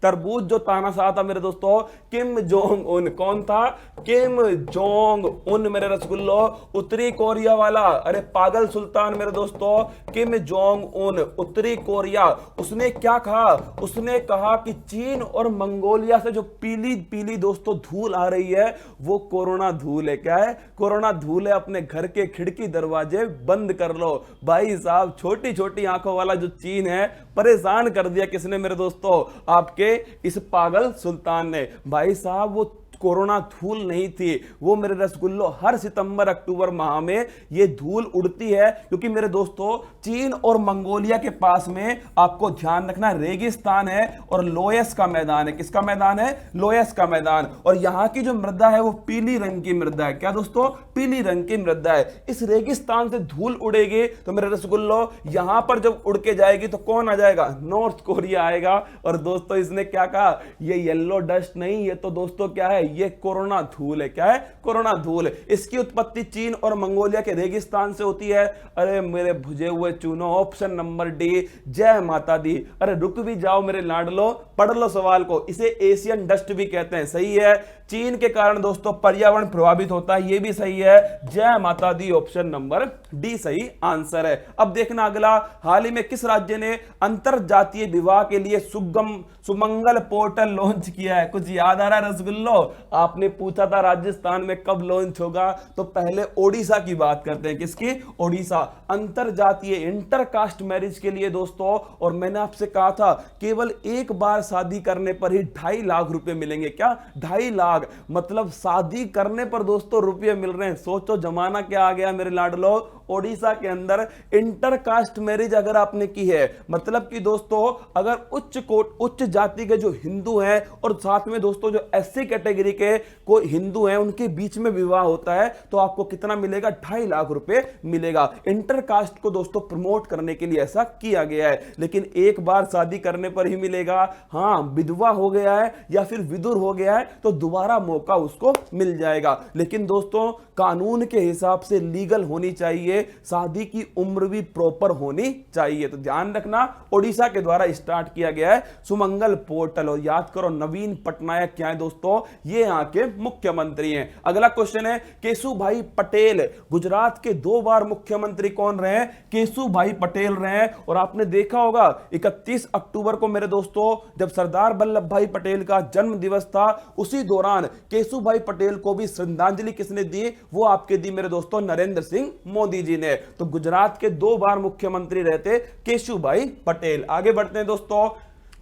Speaker 1: तरबूज जो तानाशाह था मेरे दोस्तों, किम जोंग उन। कौन था, किम जोंग उन मेरे रसगुल्लो, उत्तरी कोरिया वाला। अरे पागल सुल्तान मेरे दोस्तों, किम जोंग उन, उत्तरी कोरिया। उसने क्या कहा, उसने कहा कि चीन और मंगोलिया से जो पीली पीली दोस्तों धूल आ रही है वो कोरोना धूल है। क्या है, कोरोना धूल है। अपने घर के खिड़की दरवाजे बंद कर लो। भाई साहब छोटी छोटी आंखों वाला जो चीन है, परेशान कर दिया किसने मेरे दोस्तों, आपके इस पागल सुल्तान ने। भाई साहब वो कोरोना धूल नहीं थी, वो मेरे रसगुल्लो हर सितंबर अक्टूबर माह में ये धूल उड़ती है, क्योंकि मेरे दोस्तों चीन और मंगोलिया के पास में आपको ध्यान रखना रेगिस्तान है और लोयस का मैदान है। किसका मैदान है? लोयस का मैदान। और यहां की जो मृदा है वो पीली रंग की मृदा है। क्या दोस्तों? पीली रंग की मृदा है। इस रेगिस्तान से धूल उड़ेगी तो मेरे रसगुल्लो यहां पर जब उड़ के जाएगी तो कौन आ जाएगा? नॉर्थ कोरिया आएगा। और दोस्तों इसने क्या कहा? ये येलो डस्ट नहीं, ये तो दोस्तों क्या है? ये कोरोना धूल है। क्या है? कोरोना धूल। इसकी उत्पत्ति चीन और मंगोलिया के रेगिस्तान से होती है। अरे मेरे भुजे हुए चूनो, ऑप्शन नंबर डी, जय माता दी। अरे रुक भी जाओ मेरे लाडलो, पढ़ लो सवाल को। इसे एशियन डस्ट भी कहते हैं। सही है। चीन के कारण दोस्तों पर्यावरण प्रभावित होता है, ये भी सही है। जय माता दी, ऑप्शन नंबर डी सही आंसर है। अब देखना अगला, हाल ही में किस राज्य ने अंतरजातीय विवाह के लिए सुमंगल पोर्टल लॉन्च किया है? कुछ याद आ रहा है रसगुल्लो? आपने पूछा था राजस्थान में कब लॉन्च होगा, तो पहले ओडिशा की बात करते हैं। किसकी? ओडिशा। अंतरजातीय इंटरकास्ट मैरिज के लिए दोस्तों, और मैंने आपसे कहा था केवल एक बार शादी करने पर ही 2.5 लाख रुपए मिलेंगे। क्या? 2.5 लाख, मतलब शादी करने पर दोस्तों रुपये मिल रहे हैं। सोचो जमाना क्या आ गया मेरे लाडलो। ओडिशा के अंदर इंटरकास्ट मैरिज अगर आपने की है, मतलब कि दोस्तों अगर उच्च जाति के जो हिंदू हैं और साथ में दोस्तों जो एससी कैटेगरी के कोई हिंदू हैं, उनके बीच में विवाह होता है, तो आपको कितना मिलेगा? 2.5 लाख रुपए मिलेगा। इंटरकास्ट को दोस्तों प्रमोट करने के लिए ऐसा किया गया है। लेकिन एक बार शादी करने पर ही मिलेगा। हाँ, विधवा हो गया है या फिर विदुर हो गया है तो दोबारा मौका उसको मिल जाएगा। लेकिन दोस्तों कानून के हिसाब से लीगल होनी चाहिए, शादी की उम्र भी प्रॉपर होनी चाहिए। तो ध्यान रखना, ओडिशा के द्वारा स्टार्ट किया गया है सुमंगल पोर्टल। और याद करो नवीन पटनायक क्या है दोस्तों? ये यहाँ के मुख्यमंत्री हैं। अगला क्वेश्चन है, केशुभाई पटेल गुजरात के 2 बार मुख्यमंत्री कौन रहे? केशुभाई पटेल रहे। और आपने देखा होगा 31 अक्टूबर को मेरे दोस्तों जब सरदार वल्लभ भाई पटेल का जन्म दिवस था, उसी दौरान केशुभाई पटेल को भी श्रद्धांजलि किसने दी? वो आपके दी मेरे दोस्तों नरेंद्र सिंह मोदी जी ने। तो गुजरात के 2 बार मुख्यमंत्री रहते केशुभाई पटेल। आगे बढ़ते हैं दोस्तों,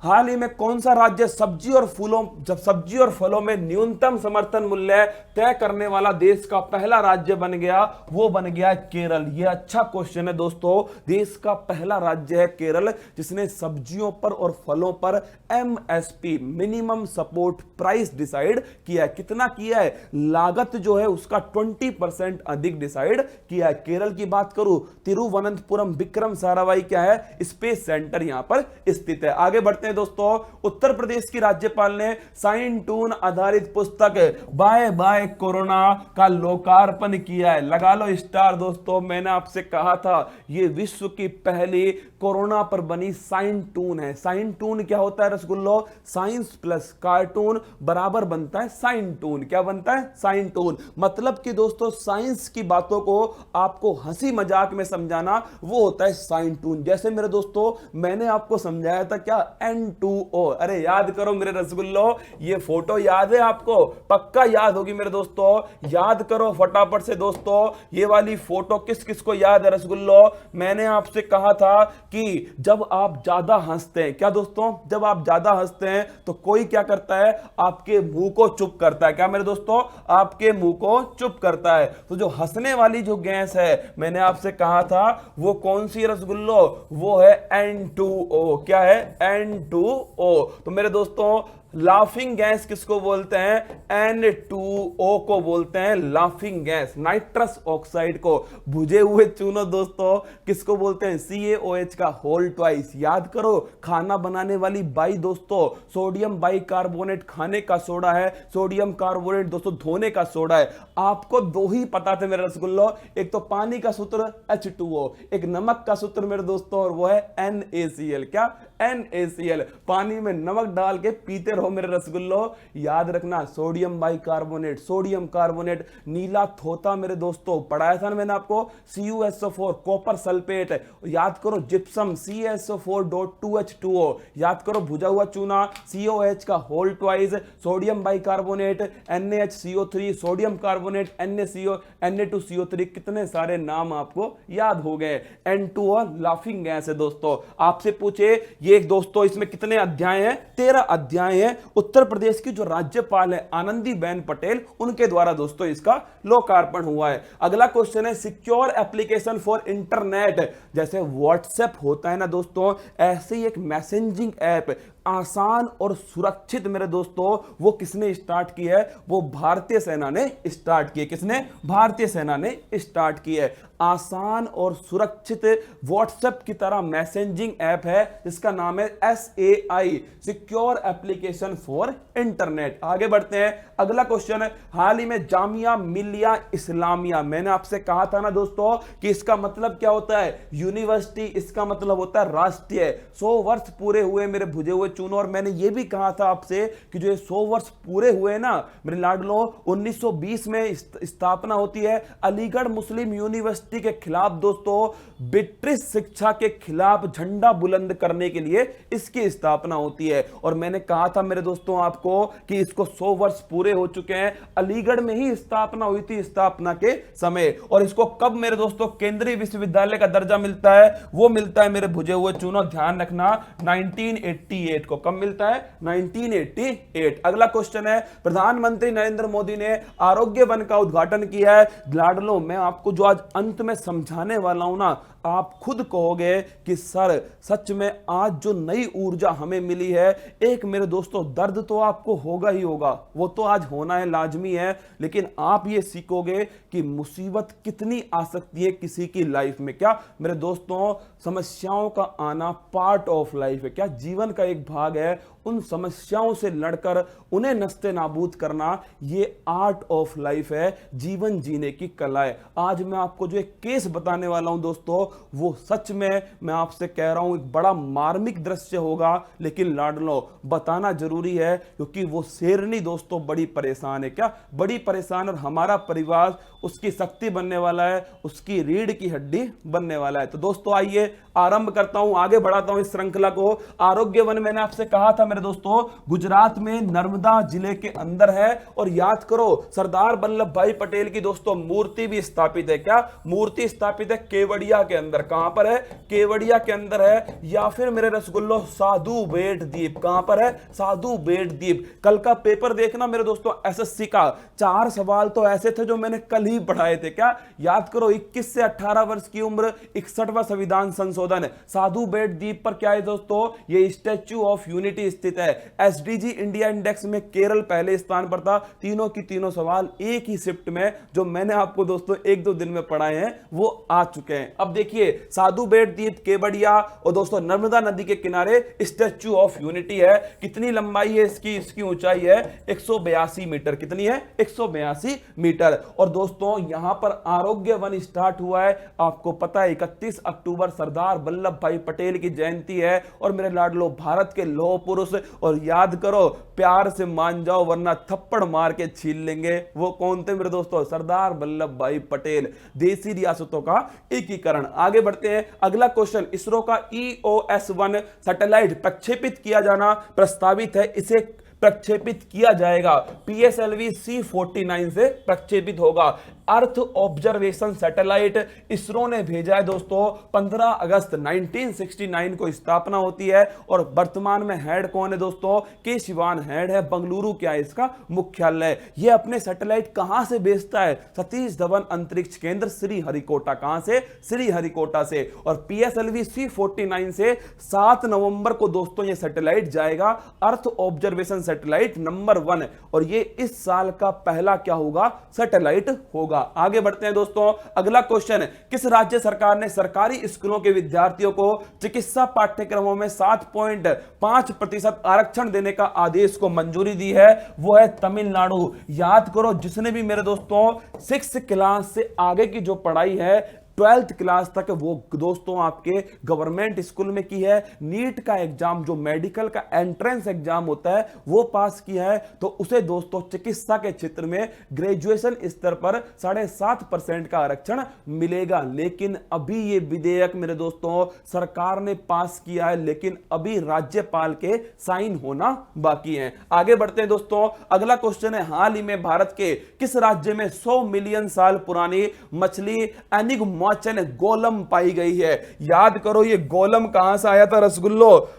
Speaker 1: हाल ही में कौन सा राज्य सब्जी और फलों में न्यूनतम समर्थन मूल्य तय करने वाला देश का पहला राज्य बन गया? वो बन गया केरल। ये अच्छा क्वेश्चन है दोस्तों। देश का पहला राज्य है केरल जिसने सब्जियों पर और फलों पर MSP minimum support price decide किया है। कितना किया है? लागत जो है उसका 20% अधिक डिसाइड किया है। केरल की बात करूं, तिरुवनंतपुरम विक्रम साराभाई क्या है? स्पेस सेंटर यहां पर स्थित है। आगे बढ़ते दोस्तों, उत्तर प्रदेश की राज्यपाल ने साइन टून आधारित पुस्तक बाय बाय कोरोना का लोकार्पण किया है। लगा लो स्टार दोस्तों। मैंने आपसे कहा था यह विश्व की पहली कोरोना पर बनी साइन टून है। साइन टून क्या होता है रसगुल्लो? साइंस प्लस कार्टून बराबर बनता है साइन टून। क्या बनता है? साइन टून। मतलब कि दोस्तों साइंस की बातों को आपको हंसी मजाक में समझाना, वो होता है साइन टून। जैसे मेरे दोस्तों मैंने आपको समझाया था क्या? N2O। अरे याद करो मेरे रसगुल्लो, ये फोटो याद है आपको? पक्का याद होगी मेरे दोस्तों। याद करो फटाफट से दोस्तों, ये वाली फोटो किस किस को याद है रसगुल्लो? मैंने आपसे कहा था कि जब आप ज्यादा हंसते हैं, क्या दोस्तों? जब आप ज्यादा हंसते हैं तो कोई क्या करता है? आपके मुंह को चुप करता है। क्या मेरे दोस्तों? आपके मुंह को चुप करता है। तो जो हंसने वाली जो गैस है, मैंने आपसे कहा था वो कौन सी रसगुल्लो? वो है N2O। क्या है? N2O। तो मेरे दोस्तों लाफिंग गैस किसको बोलते हैं? N2O को बोलते हैं लाफिंग गैस। नाइट्रस ऑक्साइड को, भुजे हुए चूनो दोस्तों, किसको बोलते हैं? CaOH का होल ट्वाइस। याद करो, खाना बनाने वाली बाई दोस्तों सोडियम बाइकार्बोनेट खाने का सोडा है, सोडियम कार्बोनेट दोस्तों धोने का सोडा है। आपको 2 ही पता थे मेरे रसगुल्लो, एक तो पानी का सूत्र H2O, एक नमक का सूत्र मेरे दोस्तों, और वो है NaCl। क्या? NaCl। पानी में नमक डाल के पीते रहो मेरे रसगुल्लो। याद रखना, सोडियम बाइकार्बोनेट, सोडियम कार्बोनेट, नीला थोथा मेरे दोस्तों पढ़ाया था ना मैंने आपको। CuSO4 copper sulphate. याद करो जिप्सम CaSO4.2H2O। याद करो भुजा हुआ चूना COH का whole twice, sodium bicarbonate NaHCO3, sodium carbonate Na2CO3। कितने सारे नाम आपको याद हो गए। N2O लाफिंग गैस है दोस्तों। आपसे पूछे ये दोस्तों इसमें कितने अध्याय हैं? 13 अध्याय हैं। उत्तर प्रदेश की जो राज्यपाल है आनंदीबेन पटेल, उनके द्वारा दोस्तों इसका लोकार्पण हुआ है। अगला क्वेश्चन है सिक्योर एप्लीकेशन फॉर इंटरनेट। जैसे व्हाट्सएप होता है ना दोस्तों, ऐसे ही एक मैसेजिंग ऐप आसान और सुरक्षित मेरे दोस्तों, वो किसने स्टार्ट की है? वो भारतीय सेना ने स्टार्ट की है। किसने? भारतीय सेना ने स्टार्ट की है। आसान और सुरक्षित व्हाट्सएप की तरह मैसेजिंग ऐप है जिसका नाम है SAI, secure application for internet. आगे बढ़ते हैं। अगला क्वेश्चन है, हाल ही में जामिया मिलिया इस्लामिया, मैंने आपसे कहा था ना दोस्तों कि इसका मतलब क्या होता है? यूनिवर्सिटी। इसका मतलब होता है राष्ट्रीय। 100 वर्ष पूरे हुए मेरे भुजे हुए चूनो। और मैंने ये भी कहा था आपसे कि जो 100 वर्ष पूरे हुए ना मेरे लाडलो, 1920 में स्थापना होती है अलीगढ़ मुस्लिम यूनिवर्सिटी के खिलाफ दोस्तों, ब्रिटिश शिक्षा के खिलाफ झंडा बुलंद करने के लिए इसकी स्थापना होती है। और मैंने कहा था मेरे दोस्तों आपको कि इसको 100 वर्ष पूरे हो चुके हैं। अलीगढ़ में ही स्थापना हुई थी स्थापना के समय। और इसको कब मेरे दोस्तों केंद्रीय विश्वविद्यालय का दर्जा मिलता है? वो मिलता है मेरे भुजे हुए चूनो, ध्यान रखना, 1988 को। कब मिलता है? 1988। अगला क्वेश्चन है, प्रधानमंत्री नरेंद्र मोदी ने आरोग्य वन का उद्घाटन किया है। लाडलो, मैं आपको जो आज अंत में समझाने वाला हूं ना, आप खुद कहोगे कि सर सच में आज जो नई ऊर्जा हमें मिली है, एक मेरे दोस्तों दर्द तो आपको होगा ही होगा, वो तो आज होना है, लाजमी है। लेकिन आप ये सीखोगे कि मुसीबत कितनी आ सकती है किसी की लाइफ में। क्या मेरे दोस्तों, समस्याओं का आना पार्ट ऑफ लाइफ है। क्या जीवन का एक भाग है। उन समस्याओं से लड़कर उन्हें नस्ते नाबूद करना, ये आर्ट ऑफ लाइफ है, जीवन जीने की कला है। आज मैं आपको जो एक केस बताने वाला हूं दोस्तों, वो सच में मैं आपसे कह रहा हूं एक बड़ा मार्मिक दृश्य होगा, लेकिन लाडलो बताना जरूरी है क्योंकि वो शेरनी दोस्तों बड़ी परेशान है। क्या? बड़ी परेशान। और हमारा परिवार उसकी शक्ति बनने वाला है, उसकी रीढ़ की हड्डी बनने वाला है। तो दोस्तों आइए आरंभ करता हूं, आगे बढ़ाता हूं इस श्रृंखला को। आरोग्य वन मैंने आपसे कहा था मेरे दोस्तों, गुजरात में नर्मदा जिले के अंदर है। और याद करो, सरदार वल्लभ भाई पटेल की दोस्तों मूर्ति भी स्थापित है। क्या मूर्ति स्थापित है? केवड़िया के अंदर। कहां पर है? केवड़िया के अंदर है। या फिर मेरे रसगुल्लो साधु बेट द्वीप। कहां पर है? साधु बेट द्वीप। कल का पेपर देखना मेरे दोस्तों एसएससी का, 4 सवाल तो ऐसे थे जो मैंने कल ही पढ़ाए थे। क्या याद करो, 21 से 18 वर्ष की उम्र, 61वां संविधान संशोधन। साधु बेट द्वीप पर क्या है दोस्तों? ये स्टैच्यू ऑफ यूनिटी स्थित है। एसडीजी इंडिया इंडेक्स में केरल पहले स्थान पर था। तीनों की तीनों सवाल एक ही शिफ्ट में, जो मैंने आपको दोस्तों 1-2 दिन में पढ़ाए हैं, वो आ चुके हैं। अब देखिए, साधु बेट द्वीप, केवड़िया और दोस्तों नर्मदा नदी के किनारे स्टैच्यू ऑफ यूनिटी है। कितनी लंबाई है इसकी ऊंचाई है 182 मीटर। कितनी है? 182 मीटर। और दोस्तों यहां पर आरोग्य वन स्टार्ट हुआ है, आपको पता है 31 अक्टूबर सरदार वल्लभ भाई पटेल की जयंती है। और मेरे लाडलो भारत के लौह पुरुष, और याद करो, प्यार से मान जाओ वरना थप्पड़ मार के छीन लेंगे, वो कौन थे मेरे दोस्तों? सरदार वल्लभ भाई पटेल। देशी रियासतों का एकीकरण। आगे बढ़ते हैं। अगला क्वेश्चन, इसरो का EOS-1 सैटेलाइट प्रक्षेपित किया जाना प्रस्तावित है। इसे प्रक्षेपित किया जाएगा PSLV C49 से प्रक्षेपित होगा। अर्थ ऑब्जर्वेशन सैटेलाइट इसरो ने भेजा है दोस्तों। 15 अगस्त 1969 को स्थापना होती है। और वर्तमान में हेड कौन है दोस्तों? के शिवान हेड है। बंगलुरु क्या है इसका मुख्यालय। यह अपने सैटेलाइट कहां से भेजता है? सतीश धवन अंतरिक्ष केंद्र श्रीहरिकोटा। कहां से? श्रीहरिकोटा से। और PSLV C49 से 7 नवंबर को दोस्तों यह सैटेलाइट जाएगा, अर्थ ऑब्जर्वेशन सैटेलाइट नंबर 1। और यह इस साल का पहला क्या होगा? सैटेलाइट होगा। आगे बढ़ते हैं दोस्तों। अगला क्वेश्चन, किस राज्य सरकार ने सरकारी स्कूलों के विद्यार्थियों को चिकित्सा पाठ्यक्रमों में 7.5% आरक्षण देने का आदेश को मंजूरी दी है? वो है तमिलनाडु। याद करो, जिसने भी मेरे दोस्तों 6 क्लास से आगे की जो पढ़ाई है, 12th क्लास तक, वो दोस्तों आपके गवर्नमेंट स्कूल में की है, नीट का एग्जाम जो मेडिकल का एंट्रेंस एग्जाम होता है वो पास किया है, तो उसे दोस्तों चिकित्सा के क्षेत्र में ग्रेजुएशन स्तर पर 7.5% का आरक्षण मिलेगा। लेकिन अभी ये विधेयक मेरे दोस्तों सरकार ने पास किया है, लेकिन अभी राज्यपाल के साइन होना बाकी है। आगे बढ़ते हैं दोस्तों। अगला क्वेश्चन है, हाल ही में भारत के किस राज्य में 100 मिलियन साल पुरानी मछली एनिग्मा गोलम पाई गई है? याद करो, ये गोलम कहां से आया था रसगुल्लो?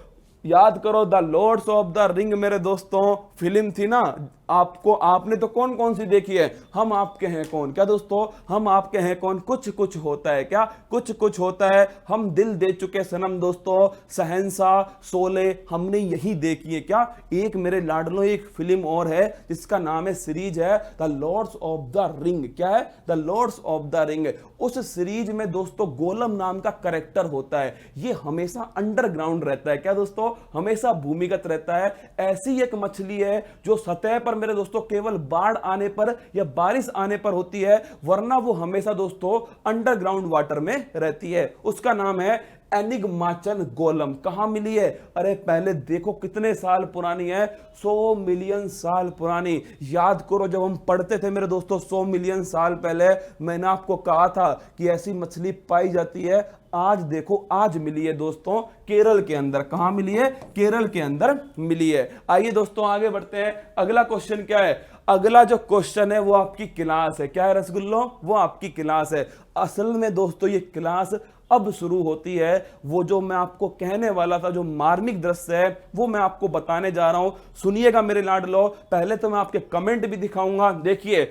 Speaker 1: याद करो the lords of the ring मेरे दोस्तों फिल्म थी ना, आपने तो कौन कौन सी देखी है? हम आपके हैं कौन, क्या दोस्तों हम आपके हैं कौन, कुछ कुछ होता है, क्या कुछ कुछ होता है, हम दिल दे चुके सनम दोस्तों, शहंशाह, शोले, हमने यही देखी है। क्या एक मेरे लाडलो एक फिल्म और है जिसका नाम है, सीरीज है the lords of the ring. क्या है? The lords of the ring. उस सीरीज में दोस्तों गोलम नाम का कैरेक्टर होता है, ये हमेशा अंडरग्राउंड रहता है, क्या दोस्तों हमेशा भूमिगत रहता है। ऐसी एक मछली है जो सतह पर मेरे दोस्तों केवल बाढ़ आने पर या बारिश आने पर होती है, वरना वो हमेशा दोस्तों अंडरग्राउंड वाटर में रहती है। उसका नाम है एनिग्माचन गोलम। कहां मिली है? अरे पहले देखो कितने साल पुरानी है, 100 मिलियन साल पुरानी। याद करो जब हम पढ़ते थे मेरे दोस्तों 100 मिलियन साल पहले, मैंने आपको कहा था कि ऐसी मछली पाई जाती है। आज देखो आज मिली है दोस्तों केरल के अंदर। कहां मिली है? केरल के अंदर मिली है। आइए दोस्तों आगे बढ़ते हैं। अगला क्वेश्चन क्या है? अगला जो क्वेश्चन है वो आपकी क्लास है। क्या है रसगुल्लो? वो आपकी क्लास है। असल में दोस्तों ये क्लास अब शुरू होती है। वो जो मैं आपको कहने वाला था, जो मार्मिक दृश्य है, वो मैं आपको बताने जा रहा हूं। सुनिएगा मेरे लाडलो। पहले तो मैं आपके कमेंट भी दिखाऊंगा। देखिए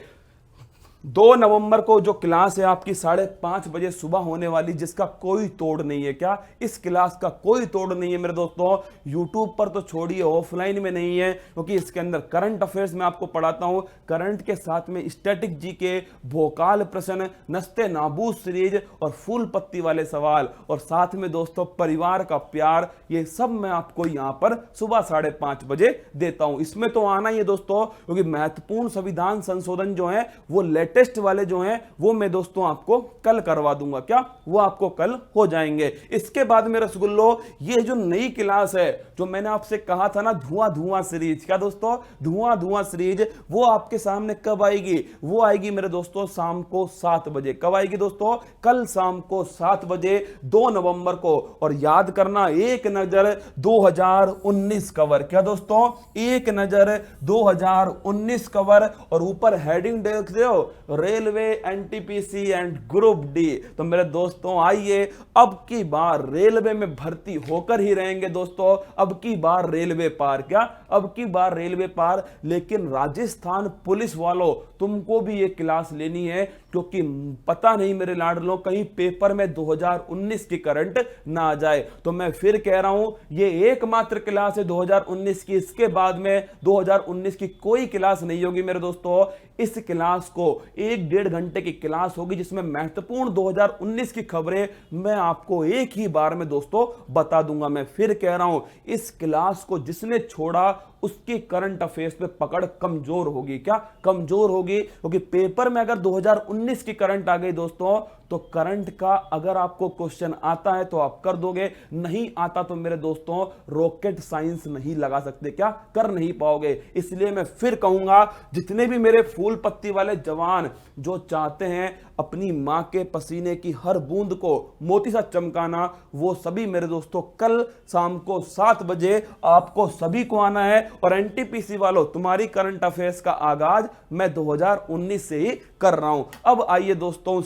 Speaker 1: 2 नवंबर को जो क्लास है आपकी 5:30 बजे सुबह होने वाली, जिसका कोई तोड़ नहीं है। क्या? इस क्लास का कोई तोड़ नहीं है मेरे दोस्तों। यूट्यूब पर तो छोड़िए, ऑफलाइन में नहीं है, क्योंकि इसके अंदर करंट अफेयर्स में आपको पढ़ाता हूं। करंट के साथ में स्टैटिक जीके, भोकाल प्रश्न, नस्ते नाबूद सीरीज और फूल पत्ती वाले सवाल, और साथ में दोस्तों परिवार का प्यार, ये सब मैं आपको यहां पर सुबह 5:30 बजे देता हूं। इसमें तो आना ही है दोस्तों, क्योंकि महत्वपूर्ण संविधान संशोधन जो है वो लेटेस्ट वाले जो हैं वो मैं दोस्तों आपको कल करवा दूंगा। क्या? वो आपको कल हो जाएंगे। इसके बाद में रसगुल्लो ये जो नई क्लास है, जो मैंने आपसे कहा था ना धुआं धुआं सीरीज, क्या दोस्तों धुआं धुआं सीरीज, वो आपके सामने कब आएगी? वो आएगी मेरे दोस्तों शाम को 7 बजे। कब आएगी दोस्तों? कल शाम को 7 बजे 2 नवंबर को। और याद करना, एक नजर 2019 कवर। क्या दोस्तों? एक नजर 2019 कवर, और ऊपर हेडिंग देख रहे हो, railway, NTPC and group D. तो मेरे दोस्तों आइए, अब की बार रेलवे में भर्ती होकर ही रहेंगे दोस्तों। अब की बार रेलवे पार। क्या? अब की बार रेलवे पार। लेकिन राजस्थान पुलिस वालों, तुमको भी ये क्लास लेनी है, क्योंकि पता नहीं मेरे लाडलों कहीं पेपर में 2019 की करंट ना आ जाए। तो मैं फिर कह रहा हूं, ये एकमात्र क्लास है 2019 की। इसके बाद में 2019 की कोई क्लास नहीं होगी मेरे दोस्तों। इस क्लास को 1-1.5 घंटे की क्लास होगी, जिसमें महत्वपूर्ण 2019 की खबरें मैं आपको एक ही बार में दोस्तों बता दूंगा। मैं फिर कह रहा हूं, इस क्लास को जिसने छोड़ा उसकी करंट अफेयर्स पे पकड़ कमजोर होगी। क्या? कमजोर होगी, क्योंकि पेपर में अगर 2019 की करंट आ गई दोस्तों, तो करंट का अगर आपको क्वेश्चन आता है तो आप कर दोगे, नहीं आता तो मेरे दोस्तों रॉकेट साइंस नहीं लगा सकते। क्या? कर नहीं पाओगे। इसलिए मैं फिर कहूंगा, जितने भी मेरे फूल पत्ती वाले जवान जो चाहते हैं अपनी मां के पसीने की हर बूंद को मोती सा चमकाना, वो सभी मेरे दोस्तों कल शाम को 7 बजे आपको सभी को आना है। और एनटीपीसी वालों, तुम्हारी करंट अफेयर्स का आगाज मैं 2019 से ही कर रहा हूं। अब आइए दोस्तों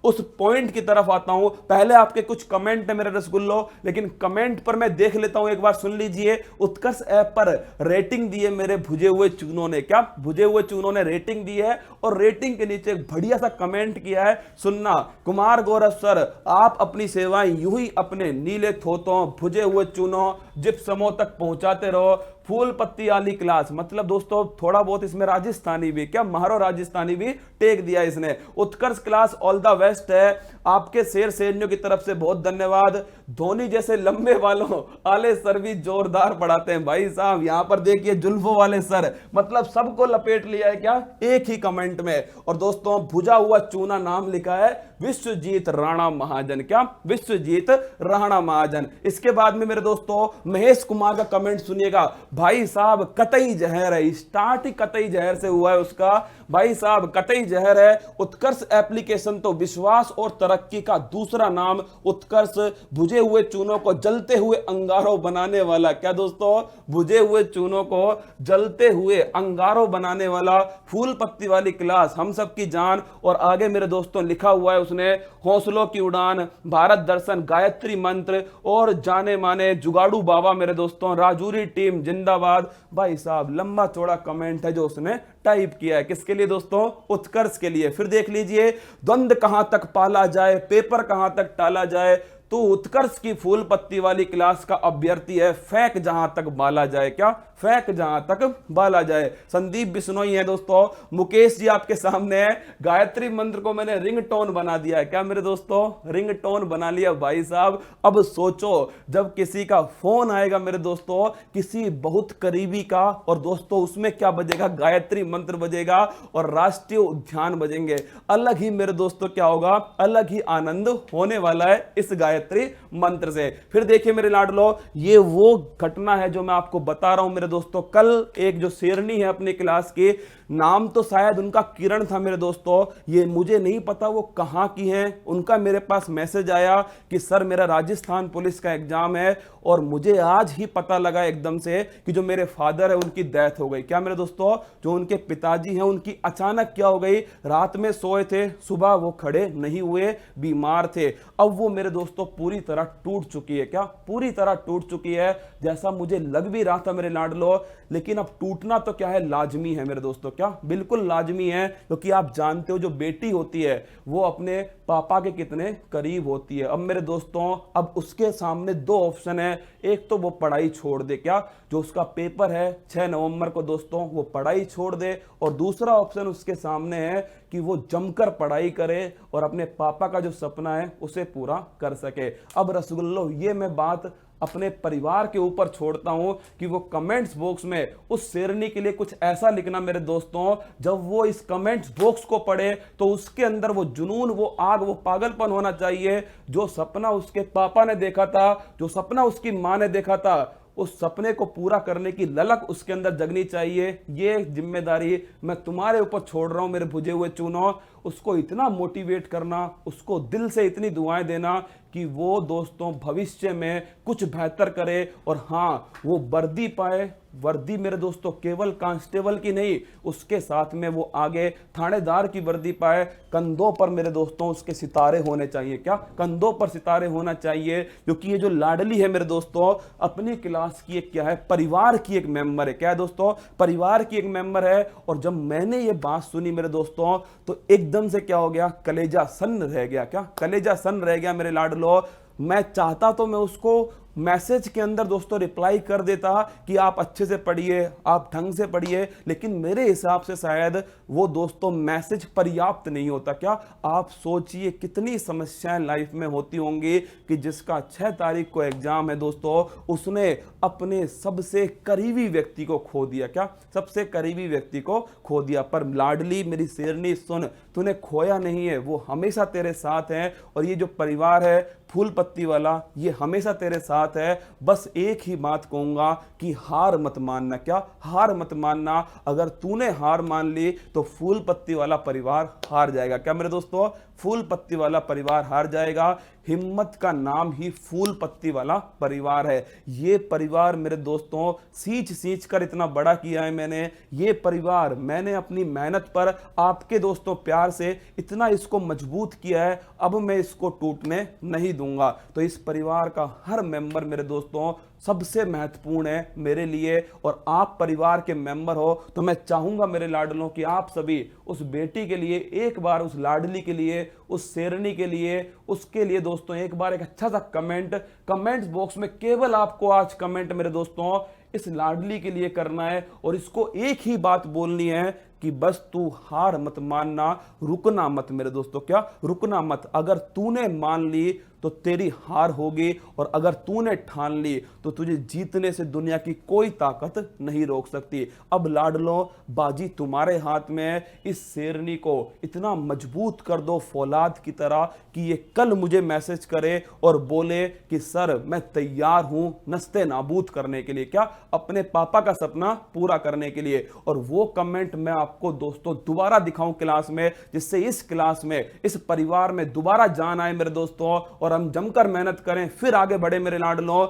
Speaker 1: उस पॉइंट की तरफ आता हूं। पहले आपके कुछ कमेंट है मेरे रसगुल्लो, लेकिन कमेंट पर मैं देख लेता हूं, एक बार सुन लीजिए। उत्कर्ष ऐप पर रेटिंग दी है मेरे भुजे हुए चूनों ने। क्या? भुजे हुए चूनों ने रेटिंग दी है, और रेटिंग के नीचे एक बढ़िया सा कमेंट किया है, सुनना। कुमार गौरव सर, आप अपनी सेवाएं यूं ही अपने नीले थोतों, भुजे हुए चूनों, जिप्समों तक पहुंचाते रहो। फूल पत्ती वाली क्लास, मतलब दोस्तों थोड़ा बहुत इसमें राजस्थानी भी, क्या महारो राजस्थानी भी टेक दिया इसने। उत्कर्ष क्लास ऑल द बेस्ट है। आपके शेर शेरनियों की तरफ से बहुत धन्यवाद। धोनी जैसे लंबे वालों आले सर भी जोरदार पढ़ाते हैं भाई साहब। यहां पर देखिए जुल्फों वाले सर, मतलब सबको लपेट लिया है क्या एक ही कमेंट में। और दोस्तों भुजा हुआ चूना नाम लिखा है विश्वजीत राणा महाजन। क्या? विश्वजीत राणा महाजन। इसके बाद में मेरे दोस्तों महेश कुमार का कमेंट सुनिएगा। भाई साहब कतई जहर है, स्टार्ट ही कतई जहर से हुआ है उसका। भाई साहब कतई जहर है। उत्कर्ष एप्लीकेशन तो विश्वास और तरक्की का दूसरा नाम। उत्कर्ष बुझे हुए चूनों को जलते हुए अंगारों बनाने वाला। क्या दोस्तों? बुझे हुए चूनों को जलते हुए अंगारों बनाने वाला। फूल पत्ती वाली क्लास, हम सब की जान। और आगे मेरे दोस्तों लिखा हुआ है उसने, हौसलों की उड़ान, भारत दर्शन, गायत्री मंत्र और जाने माने जुगाड़ू बाबा मेरे दोस्तों, राजूरी टीम जिंदाबाद। भाई साहब लंबा चौड़ा कमेंट है जो उसने टाइप किया है। किसके लिए दोस्तों? उत्कर्ष के लिए। फिर देख लीजिए, द्वंद कहां तक पाला जाए, पेपर कहां तक टाला जाए, तो उत्कर्ष की फूल पत्ती वाली क्लास का अभ्यर्थी है फेंक जहां तक बाला जाए। क्या? फेंक जहां तक बाला जाए। संदीप बिश्नोई है दोस्तों। मुकेश जी आपके सामने है। गायत्री मंत्र को मैंने रिंगटोन बना दिया है। क्या मेरे दोस्तों? रिंगटोन बना लिया भाई साहब। अब सोचो, जब किसी का फोन आएगा मेरे दोस्तों, किसी बहुत करीबी का, और दोस्तों उसमें क्या बजेगा? गायत्री मंत्र बजेगा और राष्ट्रीय उद्यान बजेंगे। अलग ही मेरे दोस्तों क्या होगा? अलग ही आनंद होने वाला है इस गायत्री मंत्र से। फिर देखिए मेरे लाडलो, ये वो घटना है जो मैं आपको बता रहा हूं मेरे दोस्तों। कल एक जो शेरनी है अपनी क्लास की, नाम तो शायद उनका किरण था मेरे दोस्तों, ये मुझे नहीं पता वो कहां की हैं। उनका मेरे पास मैसेज आया कि सर मेरा राजस्थान पुलिस का एग्जाम है, और मुझे आज ही पता लगा एकदम से कि जो मेरे फादर है उनकी डेथ हो गई। क्या मेरे दोस्तों? जो उनके पिताजी हैं उनकी अचानक क्या हो गई? रात में सोए थे, सुबह वो खड़े नहीं हुए, बीमार थे। अब वो मेरे दोस्तों पूरी तरह टूट चुकी है। क्या? पूरी तरह टूट चुकी है, जैसा मुझे लग भी रहा था मेरे लाडलो। लेकिन अब टूटना तो क्या है? लाजमी है मेरे दोस्तों। क्या? बिल्कुल लाजमी है, क्योंकि आप जानते हो जो बेटी होती है वो अपने पापा के कितने करीब होती है। अब मेरे दोस्तों, अब उसके सामने दो ऑप्शन है। एक तो वो पढ़ाई छोड़ दे, क्या जो उसका पेपर है 6 नवंबर को दोस्तों, वो पढ़ाई छोड़ दे, और दूसरा ऑप्शन उसके सामने है कि वो जमकर पढ़ाई करे और अपने पापा का जो सपना है उसे पूरा कर सके। अब रसगुल्लो, ये मैं बात अपने परिवार के ऊपर छोड़ता हूं कि वो कमेंट्स बॉक्स में उस शेरनी के लिए कुछ ऐसा लिखना मेरे दोस्तों, जब वो इस कमेंट्स बॉक्स को पढ़े तो उसके अंदर वो जुनून, वो आग, वो पागलपन होना चाहिए। जो सपना उसके पापा ने देखा था, जो सपना उसकी मां ने देखा था, उस सपने को पूरा करने की ललक उसके अंदर जगनी चाहिए। ये जिम्मेदारी मैं तुम्हारे ऊपर छोड़ रहा हूं मेरे बुझे हुए चूनों। उसको इतना मोटिवेट करना, उसको दिल से इतनी दुआएं देना कि वो दोस्तों भविष्य में कुछ बेहतर करे, और हाँ वो वर्दी पाए। वर्दी मेरे दोस्तों केवल कांस्टेबल की नहीं, उसके साथ में वो आगे थानेदार की वर्दी पाए। कंधों पर मेरे दोस्तों उसके सितारे होने चाहिए। क्या? कंधों पर सितारे होना चाहिए, क्योंकि ये जो लाडली है मेरे दोस्तों, अपनी क्लास की एक क्या है? परिवार की एक मेंबर है। क्या है दोस्तों? परिवार की एक मेंबर है। और जब मैंने ये बात सुनी मेरे दोस्तों, तो एकदम से क्या हो गया? कलेजा सन्न रह गया। क्या? कलेजा सन्न रह गया मेरे लाडलो। मैं चाहता तो मैं उसको मैसेज के अंदर दोस्तों रिप्लाई कर देता कि आप अच्छे से पढ़िए, आप ढंग से पढ़िए, लेकिन मेरे हिसाब से शायद वो दोस्तों मैसेज पर्याप्त नहीं होता। क्या? आप सोचिए कितनी समस्याएं लाइफ में होती होंगी कि जिसका 6 तारीख को एग्जाम है दोस्तों, उसने अपने सबसे करीबी व्यक्ति को खो दिया। क्या? सबसे करीबी व्यक्ति को खो दिया। पर लाडली मेरी शेरनी सुन, तूने खोया नहीं है, वो हमेशा तेरे साथ है। और ये जो परिवार है फूल पत्ती वाला, ये हमेशा तेरे साथ है। बस एक ही बात कहूंगा कि हार मत मानना। क्या? हार मत मानना। अगर तूने हार मान ली तो फूल पत्ती वाला परिवार हार जाएगा। क्या मेरे दोस्तों? फूल पत्ती वाला परिवार हार जाएगा। हिम्मत का नाम ही फूल पत्ती वाला परिवार है। ये परिवार मेरे दोस्तों सींच सींच कर इतना बड़ा किया है मैंने। ये परिवार मैंने अपनी मेहनत पर, आपके दोस्तों प्यार से इतना इसको मजबूत किया है। अब मैं इसको टूटने नहीं दूंगा। तो इस परिवार का हर मेंबर मेरे दोस्तों सबसे महत्वपूर्ण है मेरे लिए। और आप परिवार के मेंबर हो तो मैं चाहूंगा मेरे लाडलों कि आप सभी उस बेटी के लिए एक बार, उस लाडली के लिए, उस शेरनी के लिए, उसके लिए दोस्तों एक बार एक अच्छा सा कमेंट्स बॉक्स में केवल आपको आज कमेंट मेरे दोस्तों इस लाडली के लिए करना है। और इसको एक ही बात बोलनी है कि बस तू हार मत मानना, रुकना मत मेरे दोस्तों। क्या? रुकना मत। अगर तूने मान ली तो तेरी हार होगी, और अगर तूने ठान ली तो तुझे जीतने से दुनिया की कोई ताकत नहीं रोक सकती। अब लाडलो, बाजी तुम्हारे हाथ में है। इस शेरनी को इतना मजबूत कर दो फौलाद की तरह कि ये कल मुझे मैसेज करे और बोले कि सर मैं तैयार हूं नस्ते नाबूद करने के लिए, क्या अपने पापा का सपना पूरा करने के लिए। और वो कमेंट मैं आपको दोस्तों दोबारा दिखाऊं क्लास में, जिससे इस क्लास में, इस परिवार में दोबारा जान आए मेरे दोस्तों, और हम जमकर मेहनत करें, फिर आगे बढ़े मेरे लाडलों।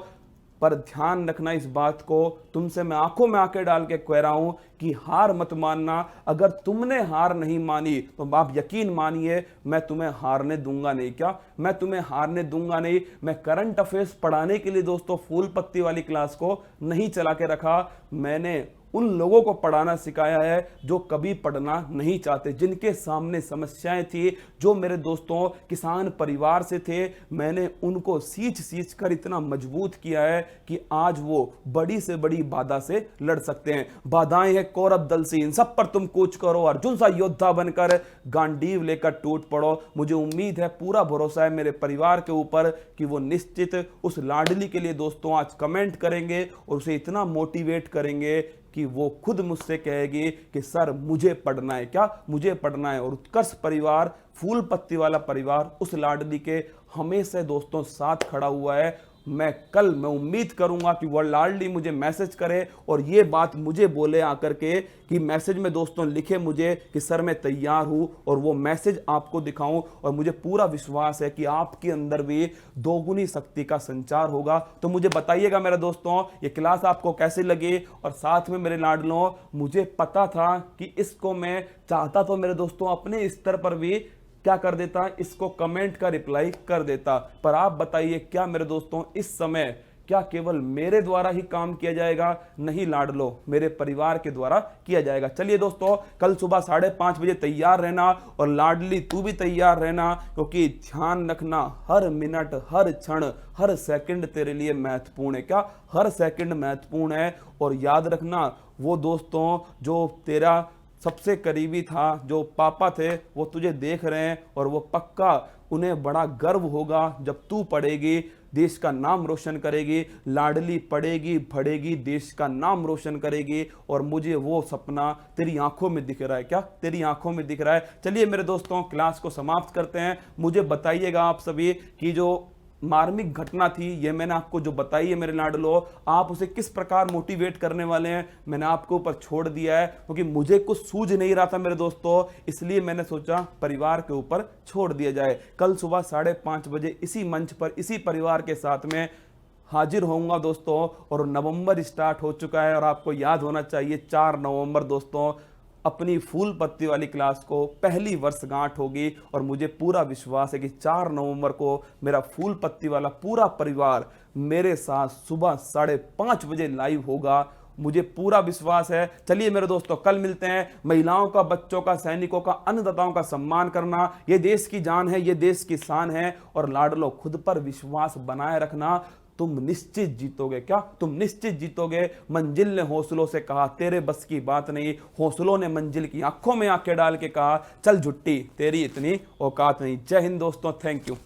Speaker 1: पर ध्यान रखना इस बात को, तुमसे मैं आंखों में आंखें डाल के कह रहा हूं कि हार मत मानना। अगर तुमने हार नहीं मानी तो आप यकीन मानिए मैं तुम्हें हारने दूंगा नहीं। क्या मैं तुम्हें हारने दूंगा नहीं। मैं करंट अफेयर्स पढ़ाने के लिए दोस्तों फूल पत्ती वाली क्लास को नहीं चला के रखा, मैंने उन लोगों को पढ़ाना सिखाया है जो कभी पढ़ना नहीं चाहते, जिनके सामने समस्याएं थी, जो मेरे दोस्तों किसान परिवार से थे। मैंने उनको सींच सींच कर इतना मजबूत किया है कि आज वो बड़ी से बड़ी बाधा से लड़ सकते हैं। बाधाएं हैं कौरव दल से, इन सब पर तुम कूच करो, अर्जुन सा योद्धा बनकर गांडीव लेकर टूट पड़ो। मुझे उम्मीद है, पूरा भरोसा है मेरे परिवार के ऊपर कि वो निश्चित उस लाडली के लिए दोस्तों आज कमेंट करेंगे और उसे इतना मोटिवेट करेंगे कि वो खुद मुझसे कहेगी कि सर मुझे पढ़ना है, क्या मुझे पढ़ना है। और उत्कर्ष परिवार, फूल पत्ती वाला परिवार उस लाडली के हमेशा दोस्तों साथ खड़ा हुआ है। मैं उम्मीद करूंगा कि वह लाडली मुझे मैसेज करे और ये बात मुझे बोले आकर के कि मैसेज में दोस्तों लिखे मुझे कि सर मैं तैयार हूं, और वो मैसेज आपको दिखाऊं। और मुझे पूरा विश्वास है कि आपके अंदर भी दोगुनी शक्ति का संचार होगा। तो मुझे बताइएगा मेरे दोस्तों ये क्लास आपको कैसी लगी। और साथ में मेरे लाडलों, मुझे पता था कि इसको मैं चाहता तो मेरे दोस्तों अपने स्तर पर भी क्या कर देता, इसको कमेंट का रिप्लाई कर देता। पर आप बताइए क्या मेरे दोस्तों इस समय क्या केवल मेरे द्वारा ही काम किया जाएगा? नहीं लाडलो, मेरे परिवार के द्वारा किया जाएगा। चलिए दोस्तों, कल सुबह 5:30 बजे तैयार रहना, और लाडली तू भी तैयार रहना, क्योंकि ध्यान रखना हर मिनट, हर क्षण, हर सेकंड तेरे लिए महत्वपूर्ण है। क्या हर सेकंड महत्वपूर्ण है। और याद रखना वो दोस्तों जो तेरा सबसे करीबी था, जो पापा थे, वो तुझे देख रहे हैं, और वो पक्का उन्हें बड़ा गर्व होगा जब तू पढ़ेगी, देश का नाम रोशन करेगी। लाडली पढ़ेगी, बढ़ेगी, देश का नाम रोशन करेगी। और मुझे वो सपना तेरी आंखों में दिख रहा है। क्या तेरी आंखों में दिख रहा है। चलिए मेरे दोस्तों, क्लास को समाप्त करते हैं। मुझे बताइएगा आप सभी कि जो मार्मिक घटना थी, ये मैंने आपको जो बताई है मेरे लाडलो, आप उसे किस प्रकार मोटिवेट करने वाले हैं, मैंने आपके ऊपर छोड़ दिया है, क्योंकि मुझे कुछ सूझ नहीं रहा था मेरे दोस्तों, इसलिए मैंने सोचा परिवार के ऊपर छोड़ दिया जाए। कल सुबह 5:30 बजे इसी मंच पर, इसी परिवार के साथ में हाजिर होऊंगा दोस्तों। और नवंबर स्टार्ट हो चुका है, और आपको याद होना चाहिए 4 नवंबर दोस्तों अपनी फूल पत्ती वाली क्लास को पहली वर्षगांठ होगी। और मुझे पूरा विश्वास है कि 4 नवंबर को मेरा फूल पत्ती वाला पूरा परिवार मेरे साथ सुबह 5:30 बजे लाइव होगा। मुझे पूरा विश्वास है। चलिए मेरे दोस्तों, कल मिलते हैं। महिलाओं का, बच्चों का, सैनिकों का, अन्नदाताओं का सम्मान करना, ये देश की जान है, ये देश की शान है। और लाडलो, खुद पर विश्वास बनाए रखना, तुम निश्चित जीतोगे। क्या तुम निश्चित जीतोगे। मंजिल ने हौसलों से कहा तेरे बस की बात नहीं, हौसलों ने मंजिल की आंखों में आंखें डाल के कहा चल झुट्टी तेरी इतनी औकात नहीं। जय हिंद दोस्तों, थैंक यू।